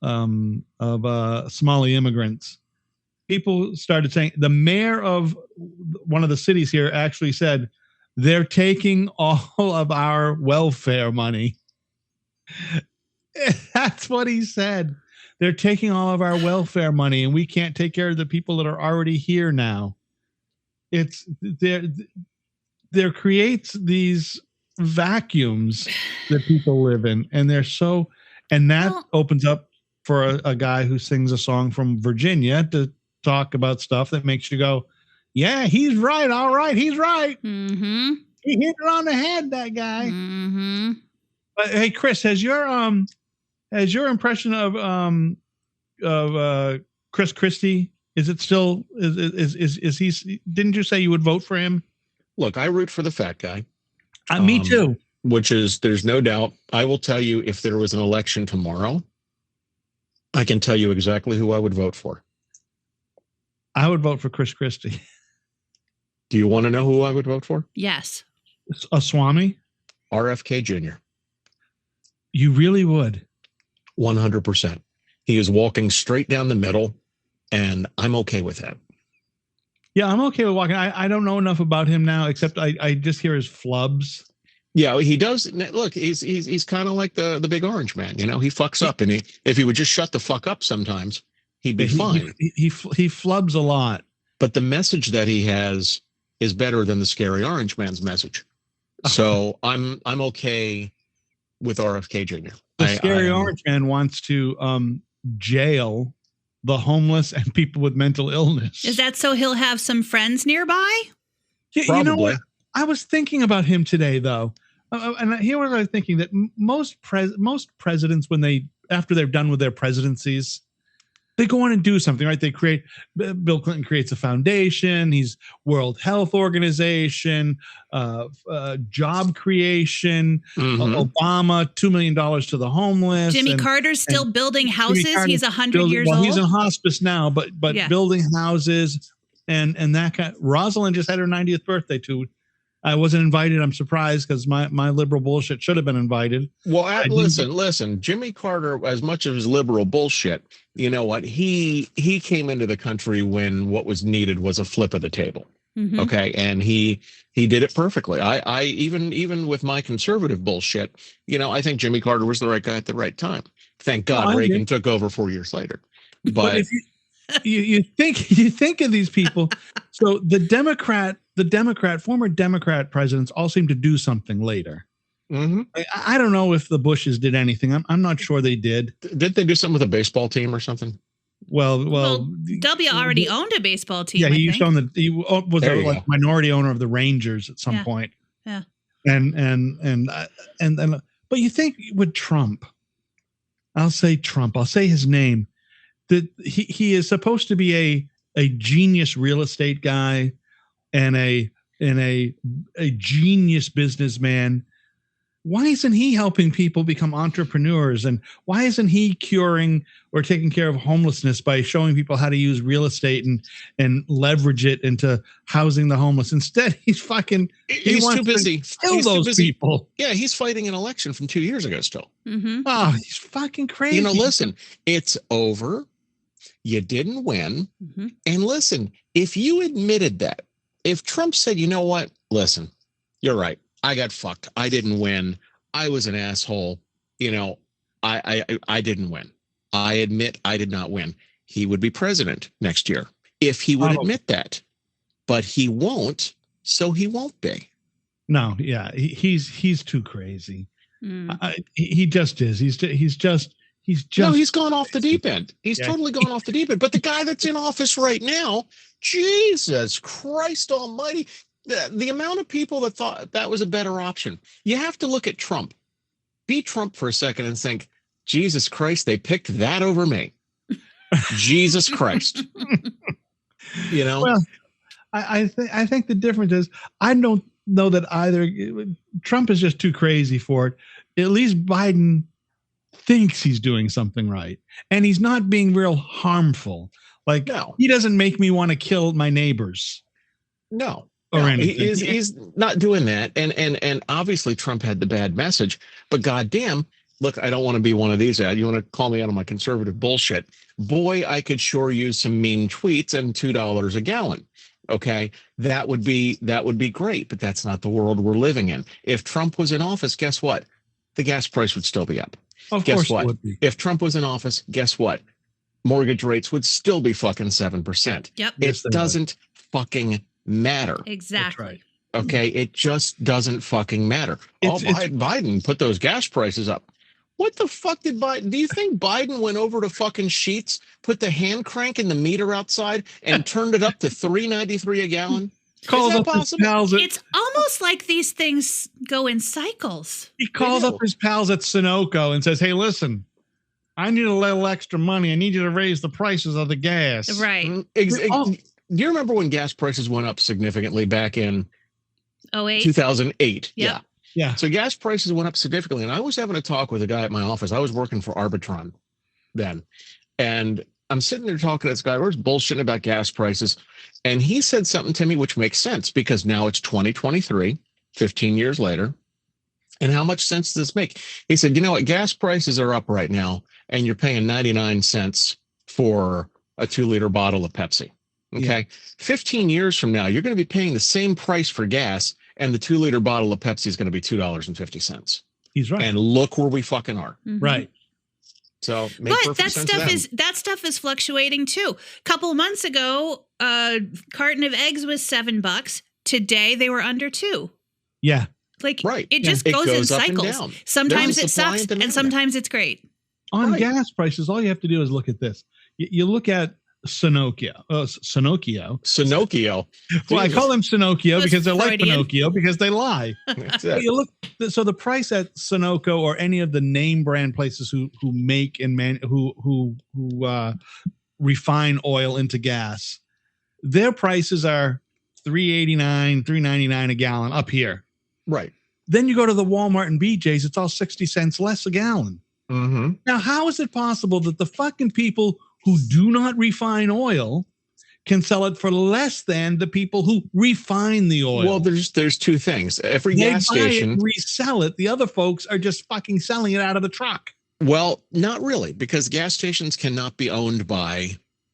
of Somali immigrants, people started saying, the mayor of one of the cities here actually said, they're taking all of our welfare money. That's what he said. They're taking all of our welfare money and we can't take care of the people that are already here now. It's there creates these vacuums that people live in, and that opens up for a guy who sings a song from Virginia to talk about stuff that makes you go, yeah, he's right. All right. He's right. Mm-hmm. He hit it on the head, that guy. Mm-hmm. But hey, Chris, has your impression of Chris Christie, is it still, is he, didn't you say you would vote for him? Look, I root for the fat guy. Me too. Which is, there's no doubt. I will tell you, if there was an election tomorrow, I can tell you exactly who I would vote for. I would vote for Chris Christie. Do you want to know who I would vote for? Yes. A Swami? RFK Jr. You really would? 100%. He is walking straight down the middle, and I'm okay with that. Yeah, I'm okay with walking. I don't know enough about him now, except I just hear his flubs. Yeah, he does. Look, he's kind of like the big orange man. You know, he fucks up, and if he would just shut the fuck up sometimes, he'd be fine. He flubs a lot. But the message that he has is better than the scary orange man's message. So I'm okay with RFK Jr. The scary orange man wants to jail the homeless and people with mental illness. Is that so he'll have some friends nearby? You know what? I was thinking about him today, though. And here was I was thinking that most presidents, after they're done with their presidencies, they go on and do something, right? Bill Clinton creates a foundation. He's World Health Organization, job creation, Obama, $2 million to the homeless. Jimmy Carter's still building houses. He's 100 years old. He's in hospice now, but yeah. Building houses and that kind. Rosalind just had her 90th birthday too. I wasn't invited. I'm surprised because my liberal bullshit should have been invited. Well, listen. Jimmy Carter, as much of his liberal bullshit, you know what? He came into the country when what was needed was a flip of the table. Mm-hmm. Okay, and he did it perfectly. I even with my conservative bullshit, you know, I think Jimmy Carter was the right guy at the right time. Thank God Reagan took over 4 years later. But if you think of these people, so former Democrat presidents all seem to do something later. Mm-hmm. I don't know if the Bushes did anything. I'm not sure they did. Did they do something with a baseball team or something? Well, W already owned a baseball team. Yeah, he used to own he was a minority owner of the Rangers at some point. Yeah, and but you think with Trump, I'll say his name, that he is supposed to be a genius real estate guy and a genius businessman. Why isn't he helping people become entrepreneurs? And why isn't he curing or taking care of homelessness by showing people how to use real estate and leverage it into housing the homeless? Instead, he's too busy. Kill those people. Yeah, he's fighting an election from 2 years ago still. Mm-hmm. Oh, he's fucking crazy. You know, listen, it's over. You didn't win. Mm-hmm. And listen, if you admitted that, if Trump said, you know what, listen, you're right. I got fucked. I didn't win. I was an asshole. You know, I didn't win. I admit I did not win. He would be president next year if he would admit that, but he won't. So he won't be. No. Yeah. He's too crazy. He just is. He's just. No, he's gone off the deep end. He's totally gone off the deep end. But the guy that's in office right now, Jesus Christ almighty, the amount of people that thought that was a better option. You have to look at Trump. Be Trump for a second and think, Jesus Christ, they picked that over me. Jesus Christ. You know? Well, I think the difference is I don't know that either. Trump is just too crazy for it. At least Biden thinks he's doing something right. And he's not being real harmful. Like, he doesn't make me want to kill my neighbors. No. He's not doing that. And obviously Trump had the bad message, but goddamn, look, I don't want to be one of these. You want to call me out on my conservative bullshit. Boy, I could sure use some mean tweets and $2 a gallon. Okay. That would be great, but that's not the world we're living in. If Trump was in office, guess what? The gas price would still be up. Guess what? If Trump was in office, guess what? Mortgage rates would still be fucking 7%. Yep. It doesn't fucking matter. Exactly. Right. Okay. It just doesn't fucking matter. Biden put those gas prices up. What the fuck did Biden? Do you think Biden went over to fucking Sheetz, put the hand crank in the meter outside, and turned it up to $3.93 a gallon? Calls up his pals. It's almost like these things go in cycles. He calls up his pals at Sunoco and says, "Hey, listen, I need a little extra money. I need you to raise the prices of the gas." Right. Do you remember when gas prices went up significantly back in 2008? 2008. Yep. Yeah. So gas prices went up significantly. And I was having a talk with a guy at my office. I was working for Arbitron then. And I'm sitting there talking to this guy. We're bullshitting about gas prices. And he said something to me, which makes sense because now it's 2023, 15 years later. And how much sense does this make? He said, you know what? Gas prices are up right now, and you're paying 99 cents for a 2-liter bottle of Pepsi. Okay. Yeah. 15 years from now, you're going to be paying the same price for gas, and the 2-liter bottle of Pepsi is going to be $2.50. He's right. And look where we fucking are. Mm-hmm. Right. So, but that stuff is fluctuating too. A couple of months ago, a carton of eggs was $7. Today they were under $2. Yeah. Like, right. It just goes in cycles. Sometimes it sucks and sometimes it's great. On gas prices, all you have to do is look at this. You look at Sinocchio. Well, I call them Sinocchio because they're like Pinocchio because they lie. You look. So the price at Sunoco or any of the name brand places who make and who refine oil into gas, their prices are $3.89, $3.99 a gallon up here. Right. Then you go to the Walmart and BJ's, it's all 60 cents less a gallon. Mm-hmm. Now, how is it possible that the fucking people who do not refine oil can sell it for less than the people who refine the oil? Well, there's two things. Every gas station resell it. The other folks are just fucking selling it out of the truck. Well, not really, because gas stations cannot be owned by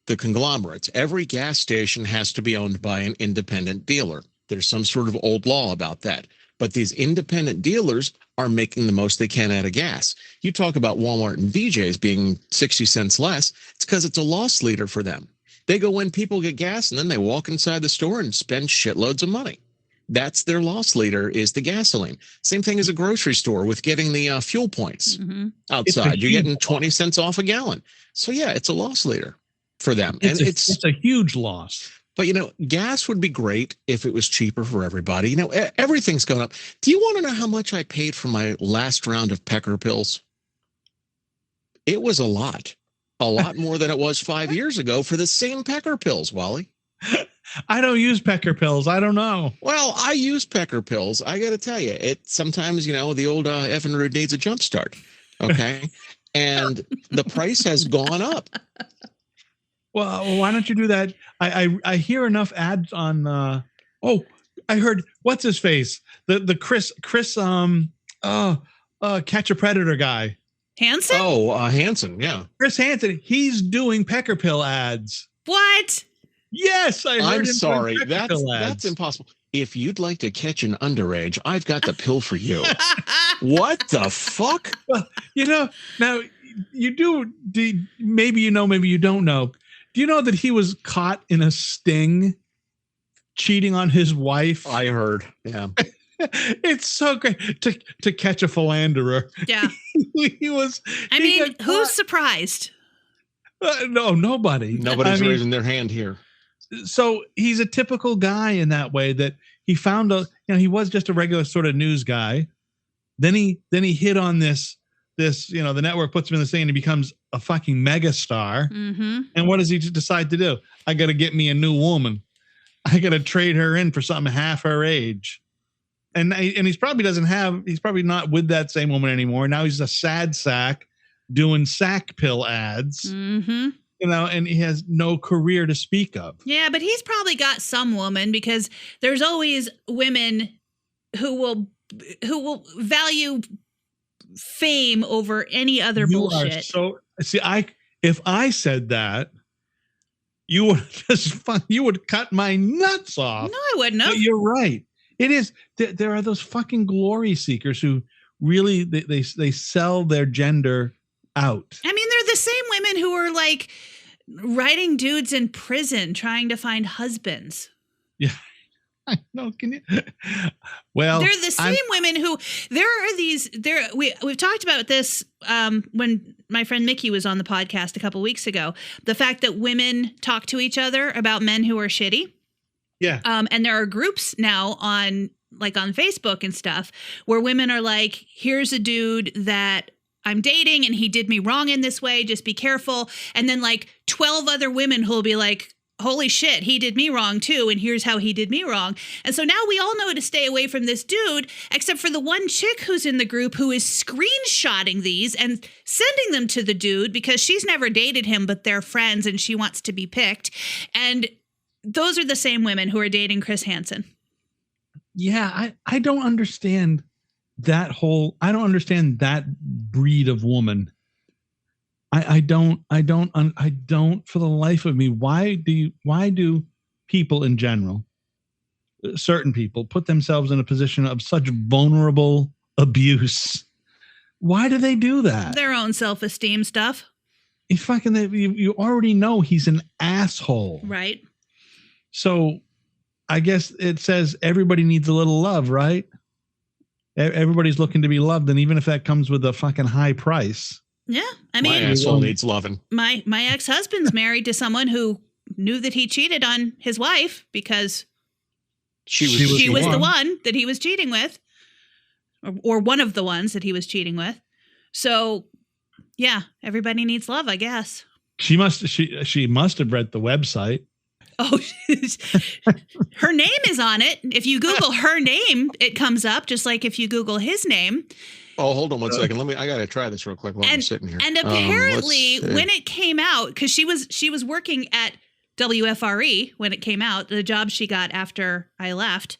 the conglomerates. Every gas station has to be owned by an independent dealer. There's some sort of old law about that. But these independent dealers are making the most they can out of gas. You talk about Walmart and BJ's being 60 cents less. It's because it's a loss leader for them. They go in, people get gas, and then they walk inside the store and spend shitloads of money. That's their loss leader, is the gasoline. Same thing as a grocery store with getting the fuel points outside. You're getting 20 cents off a gallon. So, yeah, it's a loss leader for them. It's a huge loss. But, gas would be great if it was cheaper for everybody. Everything's going up. Do you want to know how much I paid for my last round of Pecker pills? It was a lot more than it was 5 years ago for the same Pecker pills, Wally. I don't use Pecker pills. I don't know. Well, I use Pecker pills. I got to tell you, it sometimes, the old effing Rude needs a jump start. Okay. And the price has gone up. Well, why don't you do that? I hear enough ads on. I heard what's his face, the Chris Catch a Predator guy. Hansen? Oh, Hansen, yeah. Chris Hansen. He's doing Pecker pill ads. What? Yes, I'm sorry. That's impossible. If you'd like to catch an underage, I've got the pill for you. What the fuck? Well, now you do. Maybe maybe you don't know. Do you know that he was caught in a sting cheating on his wife? I heard. Yeah. It's so great to catch a philanderer. Yeah. He was. Who's surprised? No, nobody. Nobody's raising their hand here. So he's a typical guy in that way that he found he was just a regular sort of news guy. Then he hit on this, the network puts him in the thing and he becomes a fucking megastar. Mm-hmm. And what does he decide to do? I got to get me a new woman. I got to trade her in for something half her age. And he's probably not with that same woman anymore. Now he's a sad sack doing sack pill ads, mm-hmm. And he has no career to speak of. Yeah, but he's probably got some woman because there's always women who will value fame over any other bullshit. So see, if I said that, you would cut my nuts off. No, I wouldn't have. But you're right. It is. There are those fucking glory seekers who really they sell their gender out. I mean, they're the same women who are like writing dudes in prison trying to find husbands. Yeah. I know. Can you? Well, they're the same women who we've talked about this when my friend Mickey was on the podcast a couple weeks ago. The fact that women talk to each other about men who are shitty. Yeah. And there are groups now on Facebook and stuff where women are like, here's a dude that I'm dating and he did me wrong in this way. Just be careful. And then 12 other women who will be like, holy shit, he did me wrong too, and here's how he did me wrong. And so now we all know to stay away from this dude, except for the one chick who's in the group who is screenshotting these and sending them to the dude because she's never dated him, but they're friends and she wants to be picked. And those are the same women who are dating Chris Hansen. Yeah, I don't understand that I don't understand that breed of woman. I don't for the life of me. Why do people in general, certain people, put themselves in a position of such vulnerable abuse? Why do they do that? Their own self-esteem stuff. You already know he's an asshole. Right. So I guess it says everybody needs a little love, right? Everybody's looking to be loved. And even if that comes with a fucking high price. Yeah, I mean, my asshole needs loving. My ex-husband's married to someone who knew that he cheated on his wife because she was the one that he was cheating with, or one of the ones that he was cheating with. So, yeah, everybody needs love, I guess. She must have read the website. Oh, her name is on it. If you Google her name, it comes up, just like if you Google his name. Oh, hold on one second. I got to try this real quick while I'm sitting here. And apparently when it came out, because she was working at WFRE when it came out, the job she got after I left.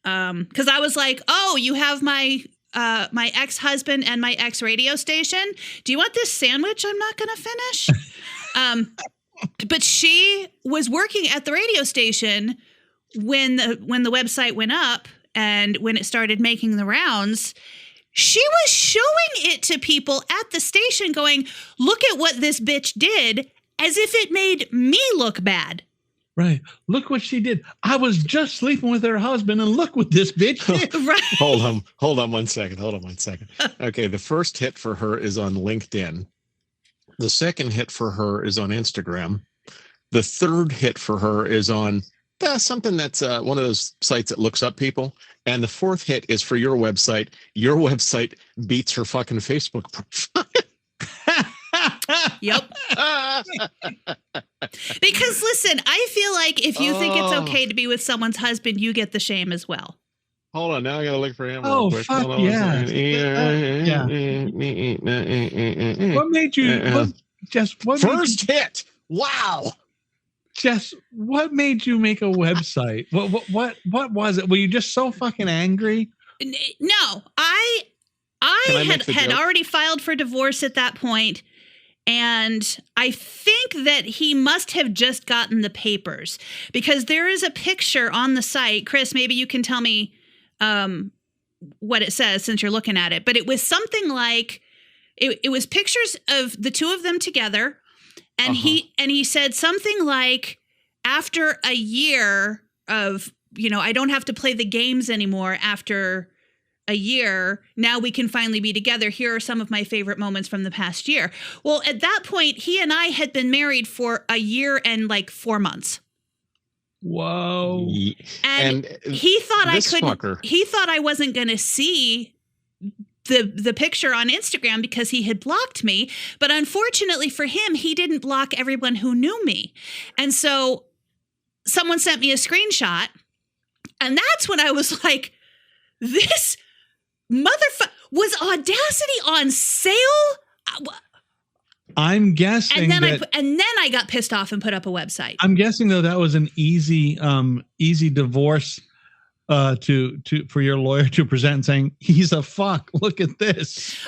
Because I was like, oh, you have my ex-husband and my ex radio station. Do you want this sandwich I'm not going to finish? But she was working at the radio station when the website went up and when it started making the rounds. She was showing it to people at the station going, look at what this bitch did, as if it made me look bad. Right. Look what she did. I was just sleeping with her husband and look what this bitch did. Right. Hold on one second. Okay. The first hit for her is on LinkedIn. The second hit for her is on Instagram. The third hit for her is on something that's one of those sites that looks up people. And the fourth hit is for your website. Your website beats her fucking Facebook profile. Yep. Because listen, I feel like if you think it's okay to be with someone's husband, you get the shame as well. Hold on, now I gotta look for him. Oh, real quick. Fuck yeah! What made you? First hit? Wow. Jess, what made you make a website? What was it? Were you just so fucking angry? No, I had already filed for divorce at that point, and I think that he must have just gotten the papers because there is a picture on the site. Chris, maybe you can tell me what it says since you're looking at it. But it was something like it was pictures of the two of them together. And he said something like, after a year of, I don't have to play the games anymore after a year, now we can finally be together. Here are some of my favorite moments from the past year. Well, at that point, he and I had been married for a year and like 4 months. Whoa. And he thought he thought I wasn't going to see the picture on Instagram because he had blocked me. But unfortunately for him, he didn't block everyone who knew me. And so someone sent me a screenshot. And that's when I was like, this motherfucker, was Audacity on sale? I'm guessing and then I got pissed off and put up a website. I'm guessing though that was an easy divorce for your lawyer to present saying he's a fuck. Look at this.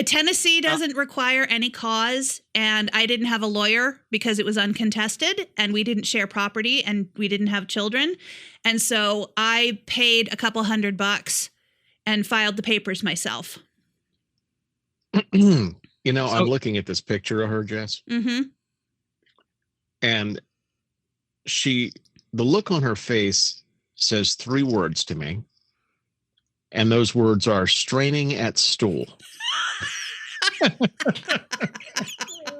Tennessee doesn't require any cause, and I didn't have a lawyer because it was uncontested, and we didn't share property, and we didn't have children, and so I paid a couple $100 and filed the papers myself. I'm looking at this picture of her, Jess, and the look on her face says 3 words to me, and those words are straining at stool.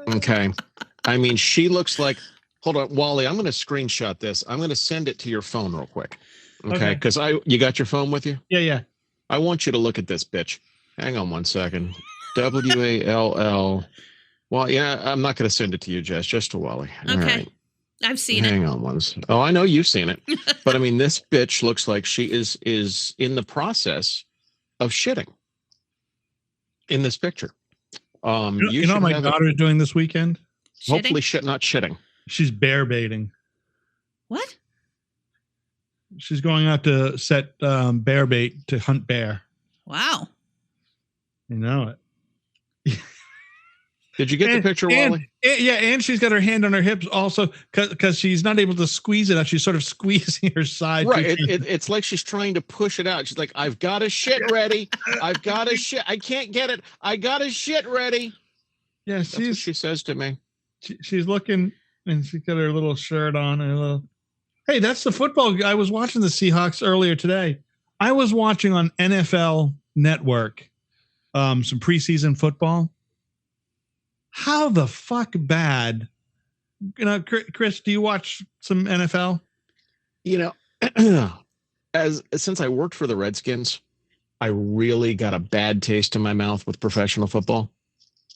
Okay. I mean, she looks like, hold on, Wally, I'm going to screenshot this. I'm going to send it to your phone real quick. Okay. Because you got your phone with you? Yeah. I want you to look at this bitch. Hang on one second. WALL. Well, yeah, I'm not going to send it to you, Jess, just to Wally. Okay. All right. I've seen it. Hang on once. Oh, I know you've seen it. But I mean, this bitch looks like she is in the process of shitting in this picture. You know what my daughter is doing this weekend? Hopefully not shitting. She's bear baiting. What? She's going out to set bear bait to hunt bear. Wow. You know it. Did you get the picture, Wally? Yeah, and she's got her hand on her hips also because she's not able to squeeze it out. She's sort of squeezing her side. Right. It's like she's trying to push it out. She's like, I've got a shit ready. I've got a shit. I can't get it. I got a shit ready. Yeah, That's what she says to me. She's looking, and she's got her little shirt on and a little. Hey, that's the football. I was watching the Seahawks earlier today. I was watching on NFL Network some preseason football. How the fuck bad? You know, Chris, do you watch some NFL? You know, since I worked for the Redskins, I really got a bad taste in my mouth with professional football.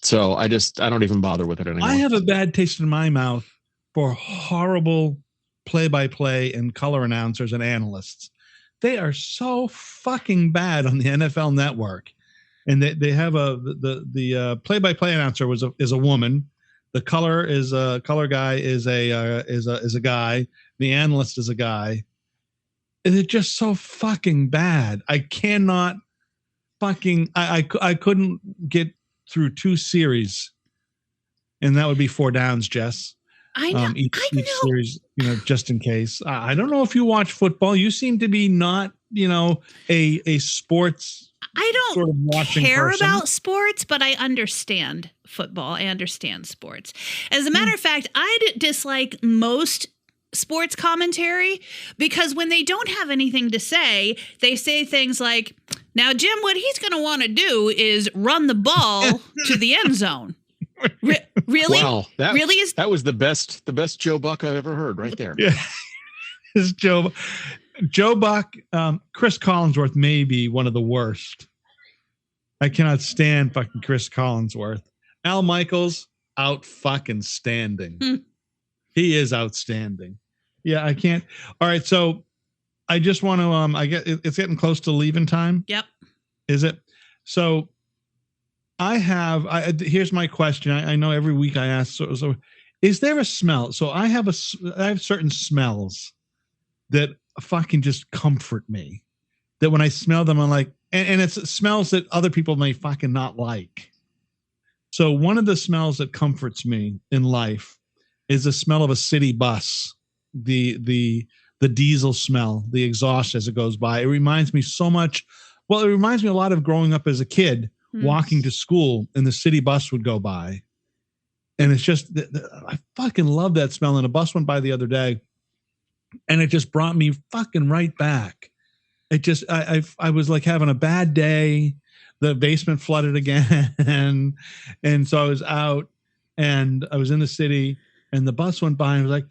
So I don't even bother with it anymore. I have a bad taste in my mouth for horrible play-by-play and color announcers and analysts. They are so fucking bad on the NFL Network. And they have the play-by-play announcer is a woman. The color guy is a guy. The analyst is a guy. And it's just so fucking bad. I cannot fucking. I couldn't get through 2 series, and that would be 4 downs, Jess. I know. Each series, just in case. I don't know if you watch football. You seem to be not, a sports. I don't sort of care about sports, but I understand football. I understand sports. As a matter of fact, I dislike most sports commentary because when they don't have anything to say, they say things like, now, Jim, what he's going to want to do is run the ball to the end zone. Really? Wow. That was the best Joe Buck I've ever heard right there. Yeah. It's Joe Buck, Chris Collinsworth may be one of the worst. I cannot stand fucking Chris Collinsworth. Al Michaels, out fucking standing. He is outstanding. Yeah, I can't. All right, so I just want to it's getting close to leaving time. Yep. Is it? So here's my question. I know every week I ask, so is there a smell? So I have certain smells that fucking just comfort me, that when I smell them, I'm like, and it's smells that other people may fucking not like. So one of the smells that comforts me in life is the smell of a city bus, the diesel smell, the exhaust as it goes by. It reminds me so much. Well, it reminds me a lot of growing up as a kid, walking to school, and the city bus would go by. And it's just, I fucking love that smell. And a bus went by the other day, and it just brought me fucking right back. It just, I was like having a bad day. The basement flooded again. And so I was out and I was in the city and the bus went by and I was like,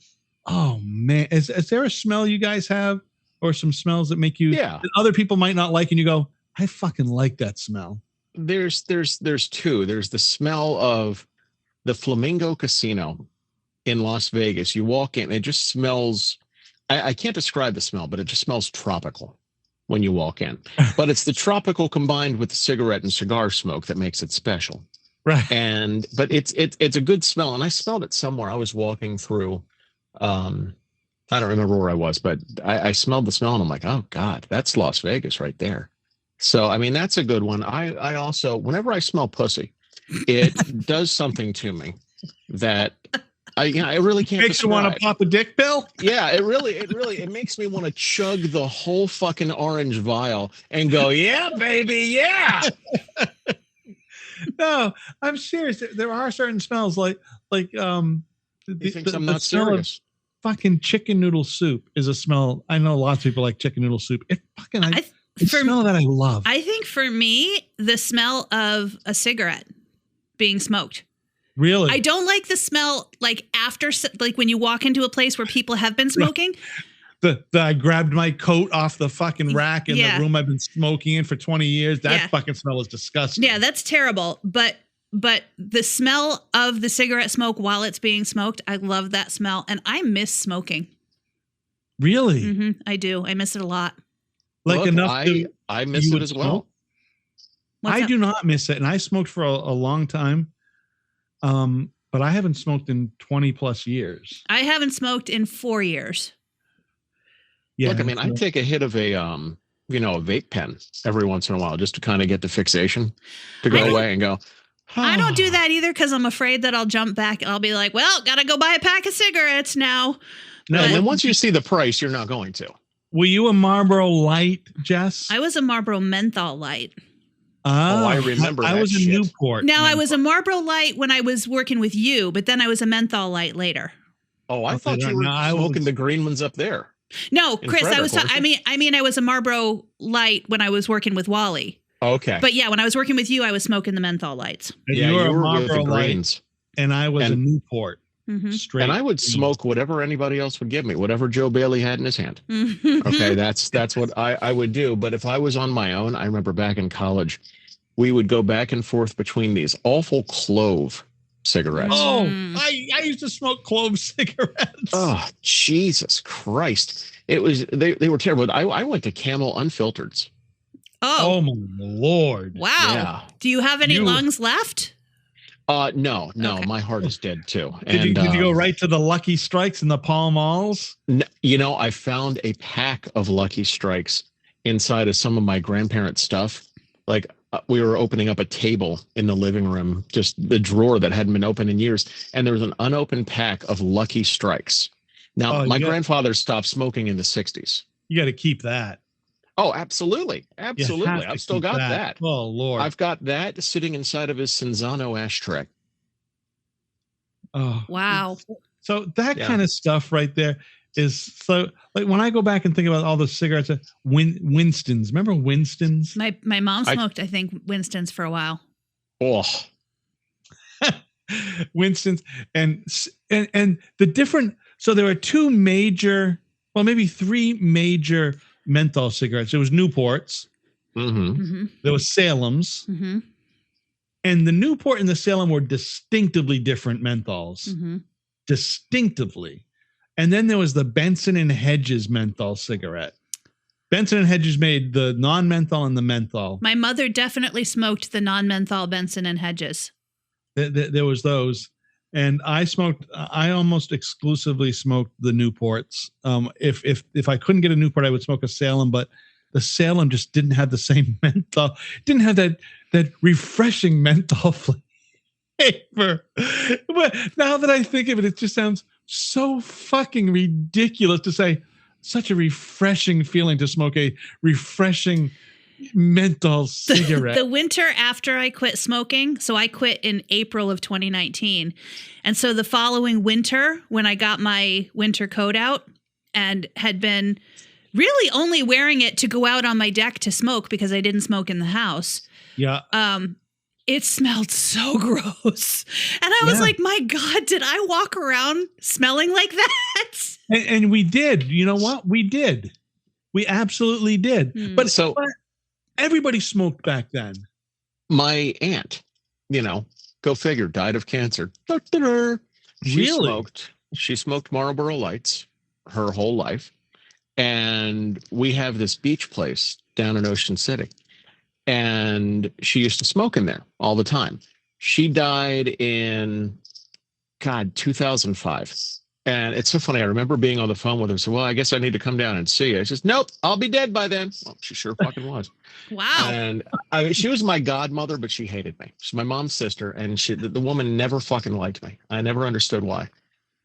oh man, is there a smell you guys have or some smells that make you, that other people might not like? And you go, I fucking like that smell. There's 2. There's the smell of the Flamingo Casino in Las Vegas. You walk in, it just smells, I can't describe the smell, but it just smells tropical when you walk in. But it's the tropical combined with the cigarette and cigar smoke that makes it special. Right. But it's a good smell. And I smelled it somewhere. I was walking through, I don't remember where I was, but I smelled the smell and I'm like, oh God, that's Las Vegas right there. So, I mean, that's a good one. I also, whenever I smell pussy, it does something to me that I really can't. Makes you want to pop a dick pill? Yeah, it makes me want to chug the whole fucking orange vial and go, yeah, baby, yeah. No, I'm serious. There are certain smells like You think I'm not serious? Fucking chicken noodle soup is a smell. I know lots of people like chicken noodle soup. It fucking it's a smell that I love. I think for me, the smell of a cigarette being smoked. Really? I don't like the smell like after, like when you walk into a place where people have been smoking. I grabbed my coat off the fucking rack in the room I've been smoking in for 20 years. That fucking smell is disgusting. Yeah, that's terrible. But But the smell of the cigarette smoke while it's being smoked, I love that smell. And I miss smoking. Really? I do. I miss it a lot. Like Look, enough I miss it as well. What's I up? do not miss it. And I smoked for a long time. But I haven't smoked in 20 plus years. I haven't smoked in 4 years. Yeah. Look, I mean, I take a hit of a vape pen every once in a while just to kind of get the fixation to go away and go. I don't do that either because I'm afraid that I'll jump back. I'll be like, well, gotta go buy a pack of cigarettes now. No, And then once you see the price, you're not going to. Were you a Marlboro Light, Jess? I was a Marlboro Menthol Light. Oh, I remember I that was a shit. Newport. Now, I was a Marlboro Light when I was working with you, but then I was a Menthol Light later. Oh, I Okay, thought you were no, I smoking was- the green ones up there. No, In Chris, Frederick, wasn't I mean, I was a Marlboro Light when I was working with Wally. Okay. But yeah, when I was working with you, I was smoking the Menthol Lights. And yeah, you were a with the Marlboro Light, greens. and I was a And- Newport. Straight. And I would green. smoke whatever anybody else would give me, whatever Joe Bailey had in his hand. Okay, that's what I would do. But if I was on my own, I remember back in college, we would go back and forth between these awful clove cigarettes. Oh, Mm. I used to smoke clove cigarettes. Oh, Jesus Christ. It was they were terrible. I went to Camel Unfiltereds. Oh my Lord. Wow. Yeah. Do you have any You- lungs left? No, Okay. my heart is dead too. Did you go right to the Lucky Strikes and the Pall Malls? I found a pack of Lucky Strikes inside of some of my grandparents' stuff. Like we were opening up a table in the living room, just the drawer that hadn't been opened in years, and there was an unopened pack of Lucky Strikes. Now, Oh, my you got- grandfather stopped smoking in the 60s. You got to keep that. Oh, absolutely. You Absolutely. have to I've still keep got that. Oh Lord. I've got that sitting inside of his Cinzano ashtray. Oh. Wow. So that Yeah. kind of stuff right there is so like when I go back and think about all the cigarettes, Winston's. Remember Winston's? My mom I- smoked, I think, Winston's for a while. Oh, Winston's and the different. So there were two major, well, maybe three major menthol cigarettes. There was Newports, Mm-hmm. there was Salem's, Mm-hmm. and the Newport and the Salem were distinctively different menthols. Mm-hmm. Distinctively. And then there was the Benson and Hedges menthol cigarette. Benson and Hedges made the non-menthol and the menthol. My mother definitely smoked the non-menthol Benson and Hedges. There was those. And I almost exclusively smoked the Newports. If I couldn't get a Newport, I would smoke a Salem, but the Salem just didn't have the same menthol. It didn't have that refreshing menthol flavor. But now that I think of it, it just sounds so fucking ridiculous to say such a refreshing feeling to smoke a refreshing menthol cigarette. The winter after I quit smoking, so I quit in April of 2019. And so the following winter, when I got my winter coat out and had been really only wearing it to go out on my deck to smoke because I didn't smoke in the house, Yeah. it smelled so gross. And I was Yeah. like, my God, did I walk around smelling like that? And we did. You know what? We did. We absolutely did. Hmm. But So- everybody smoked back then. my aunt, go figure, died of cancer. Really? She smoked Marlboro Lights her whole life. And we have this beach place down in Ocean City. And she used to smoke in there all the time. She died in, 2005. And it's so funny. I remember being on the phone with her. So, well, I guess I need to come down and see you. I said, nope, I'll be dead by then. Well, she sure fucking was. Wow. And she was my godmother, but she hated me. She's my mom's sister. And the woman never fucking liked me. I never understood why.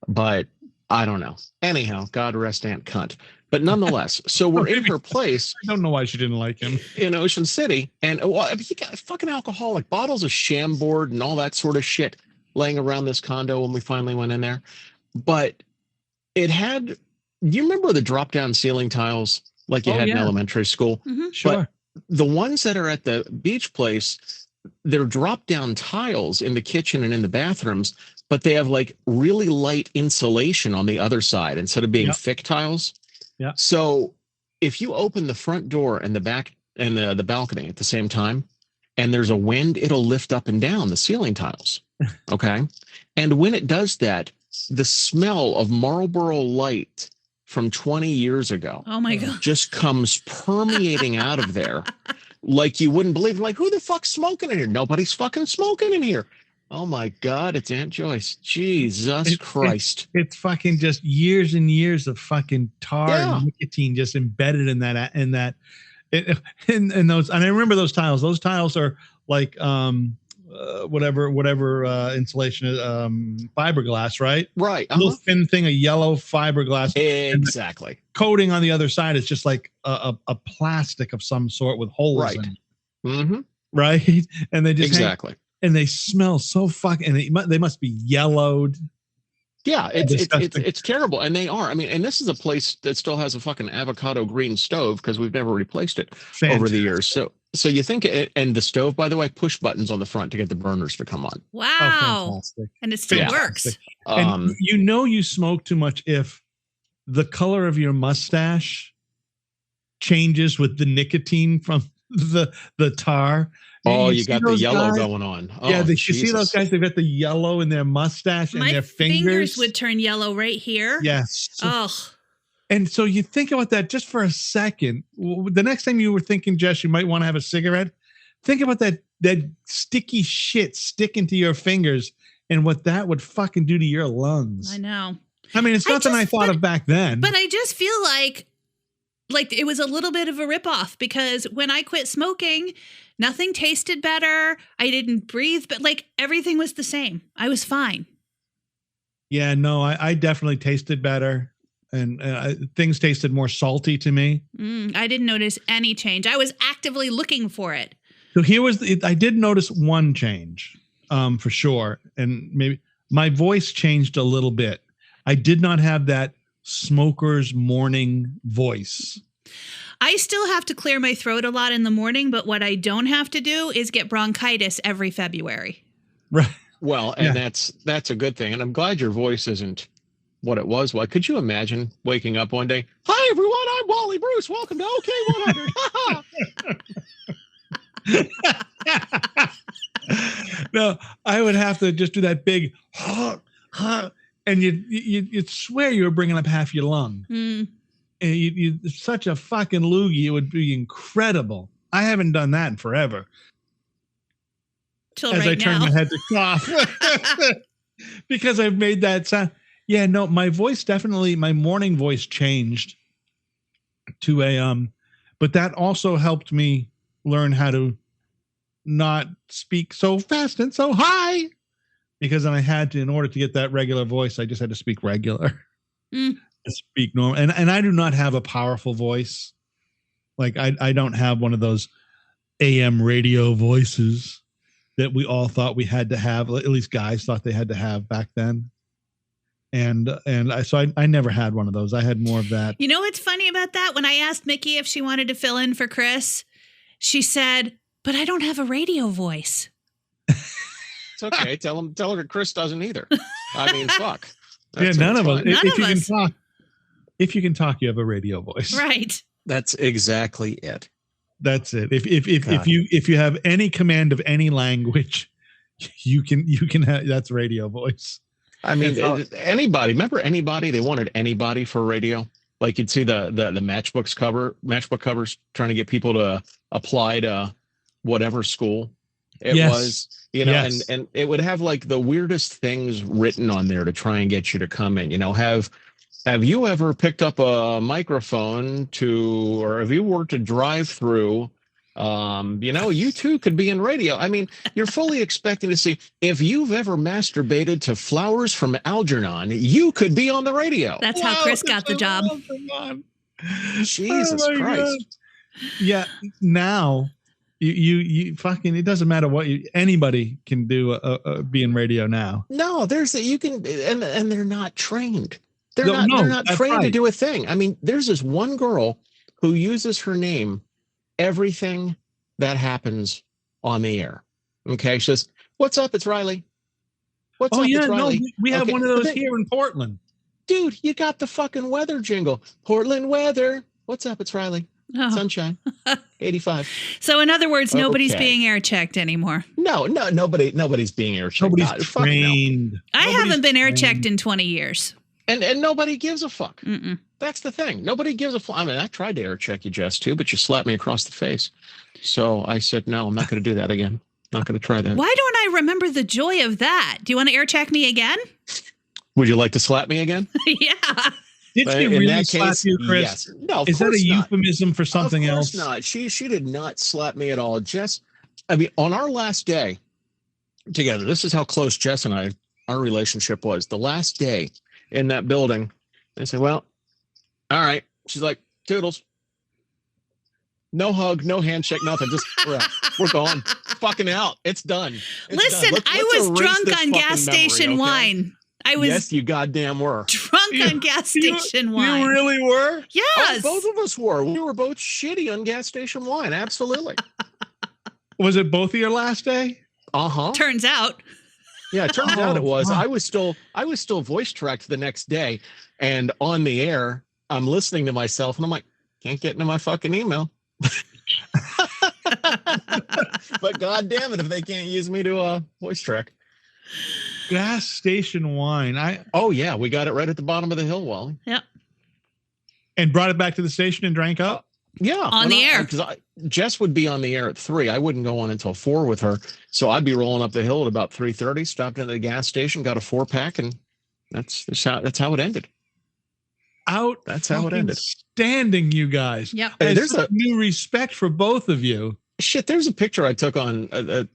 But I don't know. Anyhow, God rest Aunt Cunt. But nonetheless, so we're in her place I don't know why she didn't like him. in Ocean City. And you got fucking alcoholic bottles of Chambord and all that sort of shit laying around this condo when we finally went in there. But it had, do you remember the drop down ceiling tiles like you Oh, had in yeah. elementary school? Sure. The ones that are at the beach place, they're drop down tiles in the kitchen and in the bathrooms, but they have like really light insulation on the other side instead of being Yep. thick tiles. Yeah. So if you open the front door and the back and the balcony at the same time, and there's a wind, it'll lift up and down the ceiling tiles. Okay. And when it does that, the smell of Marlboro Light from 20 years ago Oh my God. just comes permeating out of there like you wouldn't believe. Like, who the fuck's smoking in here? Nobody's fucking smoking in here. Oh my God, it's Aunt Joyce. Jesus Christ. It's fucking just years and years of fucking tar and nicotine just embedded in that in those. And I remember those tiles. Those tiles are like whatever insulation, fiberglass, right? Right. A little thin thing of yellow fiberglass. Exactly. Coating on the other side is just like a plastic of some sort with holes in it. Mm-hmm. Right. And they just exactly. And they smell so fucking, and they must be yellowed. Yeah, it's terrible. And they are. I mean, and this is a place that still has a fucking avocado green stove because we've never replaced it over the years. So you think and the stove, by the way, push buttons on the front to get the burners to come on. Wow. Oh, and it still works. And you smoke too much if the color of your mustache changes with the nicotine from the tar. Oh, you got the yellow guys going on. Oh, yeah, you see those guys? They've got the yellow in their mustache and their fingers. My fingers would turn yellow right here. Yes. Oh. And so you think about that just for a second. The next time you were thinking, Jess, you might want to have a cigarette. Think about that sticky shit sticking to your fingers and what that would fucking do to your lungs. I know. I mean, it's nothing I thought of back then. But I just feel like it was a little bit of a ripoff because when I quit smoking, nothing tasted better. I didn't breathe, but like everything was the same. I was fine. Yeah, no, I definitely tasted better. And things tasted more salty to me. I didn't notice any change. I was actively looking for it. So I did notice one change for sure. And maybe my voice changed a little bit. I did not have that smoker's morning voice. I still have to clear my throat a lot in the morning, but what I don't have to do is get bronchitis every February. Right. Well, and that's a good thing. And I'm glad your voice isn't what it was. Well, could you imagine waking up one day? Hi, everyone. I'm Wally Bruce. Welcome to OK100. No, I would have to just do that big, and you'd swear you were bringing up half your lung. And you such a fucking loogie. It would be incredible. I haven't done that in forever. Till as right I turn now. my head to cough because I've made that sound. Yeah, no, my voice definitely, my morning voice changed to but that also helped me learn how to not speak so fast and so high because then I had to, in order to get that regular voice, I just had to speak regular. Speak normal. And I do not have a powerful voice. Like I don't have one of those AM radio voices that we all thought we had to have, at least guys thought they had to have back then. And I never had one of those. I had more of that. You know what's funny about that? When I asked Mickey if she wanted to fill in for Chris, she said, "But I don't have a radio voice." It's okay. Tell her Chris doesn't either. I mean, fuck. That's none of us. If you can talk, you have a radio voice. Right. That's exactly it. That's it. If you have any command of any language, you can have, that's radio voice. I mean, anybody. Remember anybody? They wanted anybody for radio. Like you'd see the matchbook covers trying to get people to apply to whatever school it was. You know, and it would have like the weirdest things written on there to try and get you to come in. You know, have you ever picked up a microphone or have you worked a drive-through? You know, you too could be in radio. I mean, you're fully expecting to see if you've ever masturbated to flowers from Algernon, you could be on the radio. That's how Chris got the job. Jesus Christ. God. Yeah. Now you fucking, it doesn't matter what anybody can do be in radio now. No, you can, and they're not trained. They're not trained to do a thing. I mean, there's this one girl who uses her name everything that happens on the air. Okay, she says, "What's up? It's Riley." What's up? It's Riley. No, we have one of those here in Portland. Dude, you got the fucking weather jingle. Portland weather. What's up? It's Riley. Oh. Sunshine. 85. So in other words, nobody's Okay. being air checked anymore. Nobody's being air checked. Nobody's Fuck no. trained. I Nobody's haven't been air trained. checked in 20 years. And nobody gives a fuck. Mm-mm. That's the thing. Nobody gives a fuck. I mean, I tried to air check you, Jess, too, but you slapped me across the face. So I said, no, I'm not going to do that again. Not going to try that. Why don't I remember the joy of that? Do you want to air check me again? Would you like to slap me again? Yeah. Did she In really that slap case, you, Chris? yes. No, of Is that a course not. euphemism for something Of else? course not. She did not slap me at all. Jess, I mean, on our last day together, this is how close Jess and our relationship was. The last day in that building, I said, well, all right. She's like, toodles. No hug, no handshake, nothing. Just we're out. We're gone. Fucking out. It's done. It's Listen, done. I Let's was erase drunk this on fucking gas memory, station okay? wine. I was Yes, you goddamn were. drunk on gas station wine. You really were? Oh, Yes. both of us were. We were both shitty on gas station wine. Absolutely. Was it both of your last day? Uh-huh. Turns out. Yeah, it turns out it was. wow. I was still voice tracked the next day, and on the air, I'm listening to myself, and I'm like, can't get into my fucking email. But god damn it, if they can't use me to voice track. Gas station wine. Oh yeah, we got it right at the bottom of the hill, Wally. Yep. And brought it back to the station and drank up? Yeah, On the air. because Jess would be on the air at 3. I wouldn't go on until 4 with her, so I'd be rolling up the hill at about 3:30. Stopped at the gas station, got a 4-pack, and that's how it ended. That's how it ended. Standing, you guys. Yep. Hey, There's there's some new respect for both of you. Shit, there's a picture I took on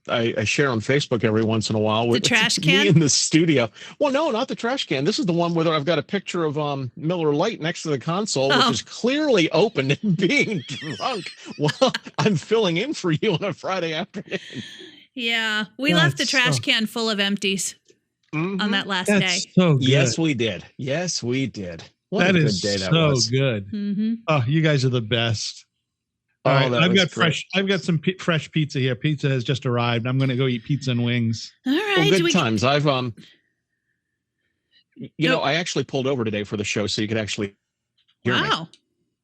I share on Facebook every once in a while with trash me can? in the studio. Well, no, not the trash can. This is the one where I've got a picture of Miller Lite next to the console, which is clearly open and being drunk while I'm filling in for you on a Friday afternoon. Yeah. We That's left the trash so- can full of empties on Mhm. that last day. That's so good. Yes, we did. Yes, we did. What That a is good day that so was. good. Mm-hmm. Oh, you guys are the best. All Oh, right, that I've was got great. I've got some fresh pizza here. Pizza has just arrived. I'm going to go eat pizza and wings. All Well, right. good times. I've you know, Nope. I actually pulled over today for the show so you could actually hear me. Wow.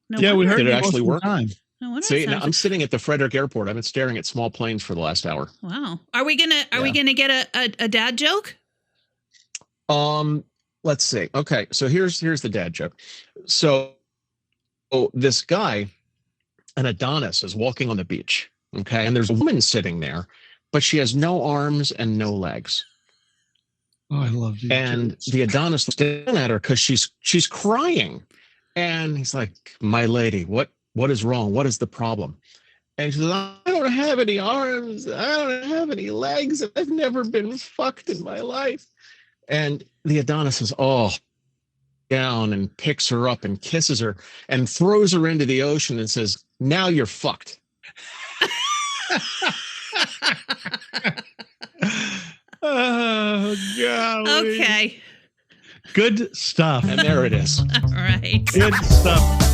No Yeah, we wonder. heard Did it you most actually of the work? time. No wonder. See, it now sounds- I'm sitting at the Frederick Airport. I've been staring at small planes for the last hour. Wow. Are we gonna get a dad joke? Let's see. Okay, so here's the dad joke. So this guy, an Adonis, is walking on the beach. Okay, and there's a woman sitting there, but she has no arms and no legs. Oh, I love these. And jokes. the Adonis looks down at her because she's crying. And he's like, my lady, what is wrong? What is the problem? And she says, I don't have any arms. I don't have any legs. I've never been fucked in my life. And the Adonis says, oh, down and picks her up and kisses her and throws her into the ocean and says, now you're fucked. Oh, golly. Okay. Good stuff. And there it is. All right. Good stuff.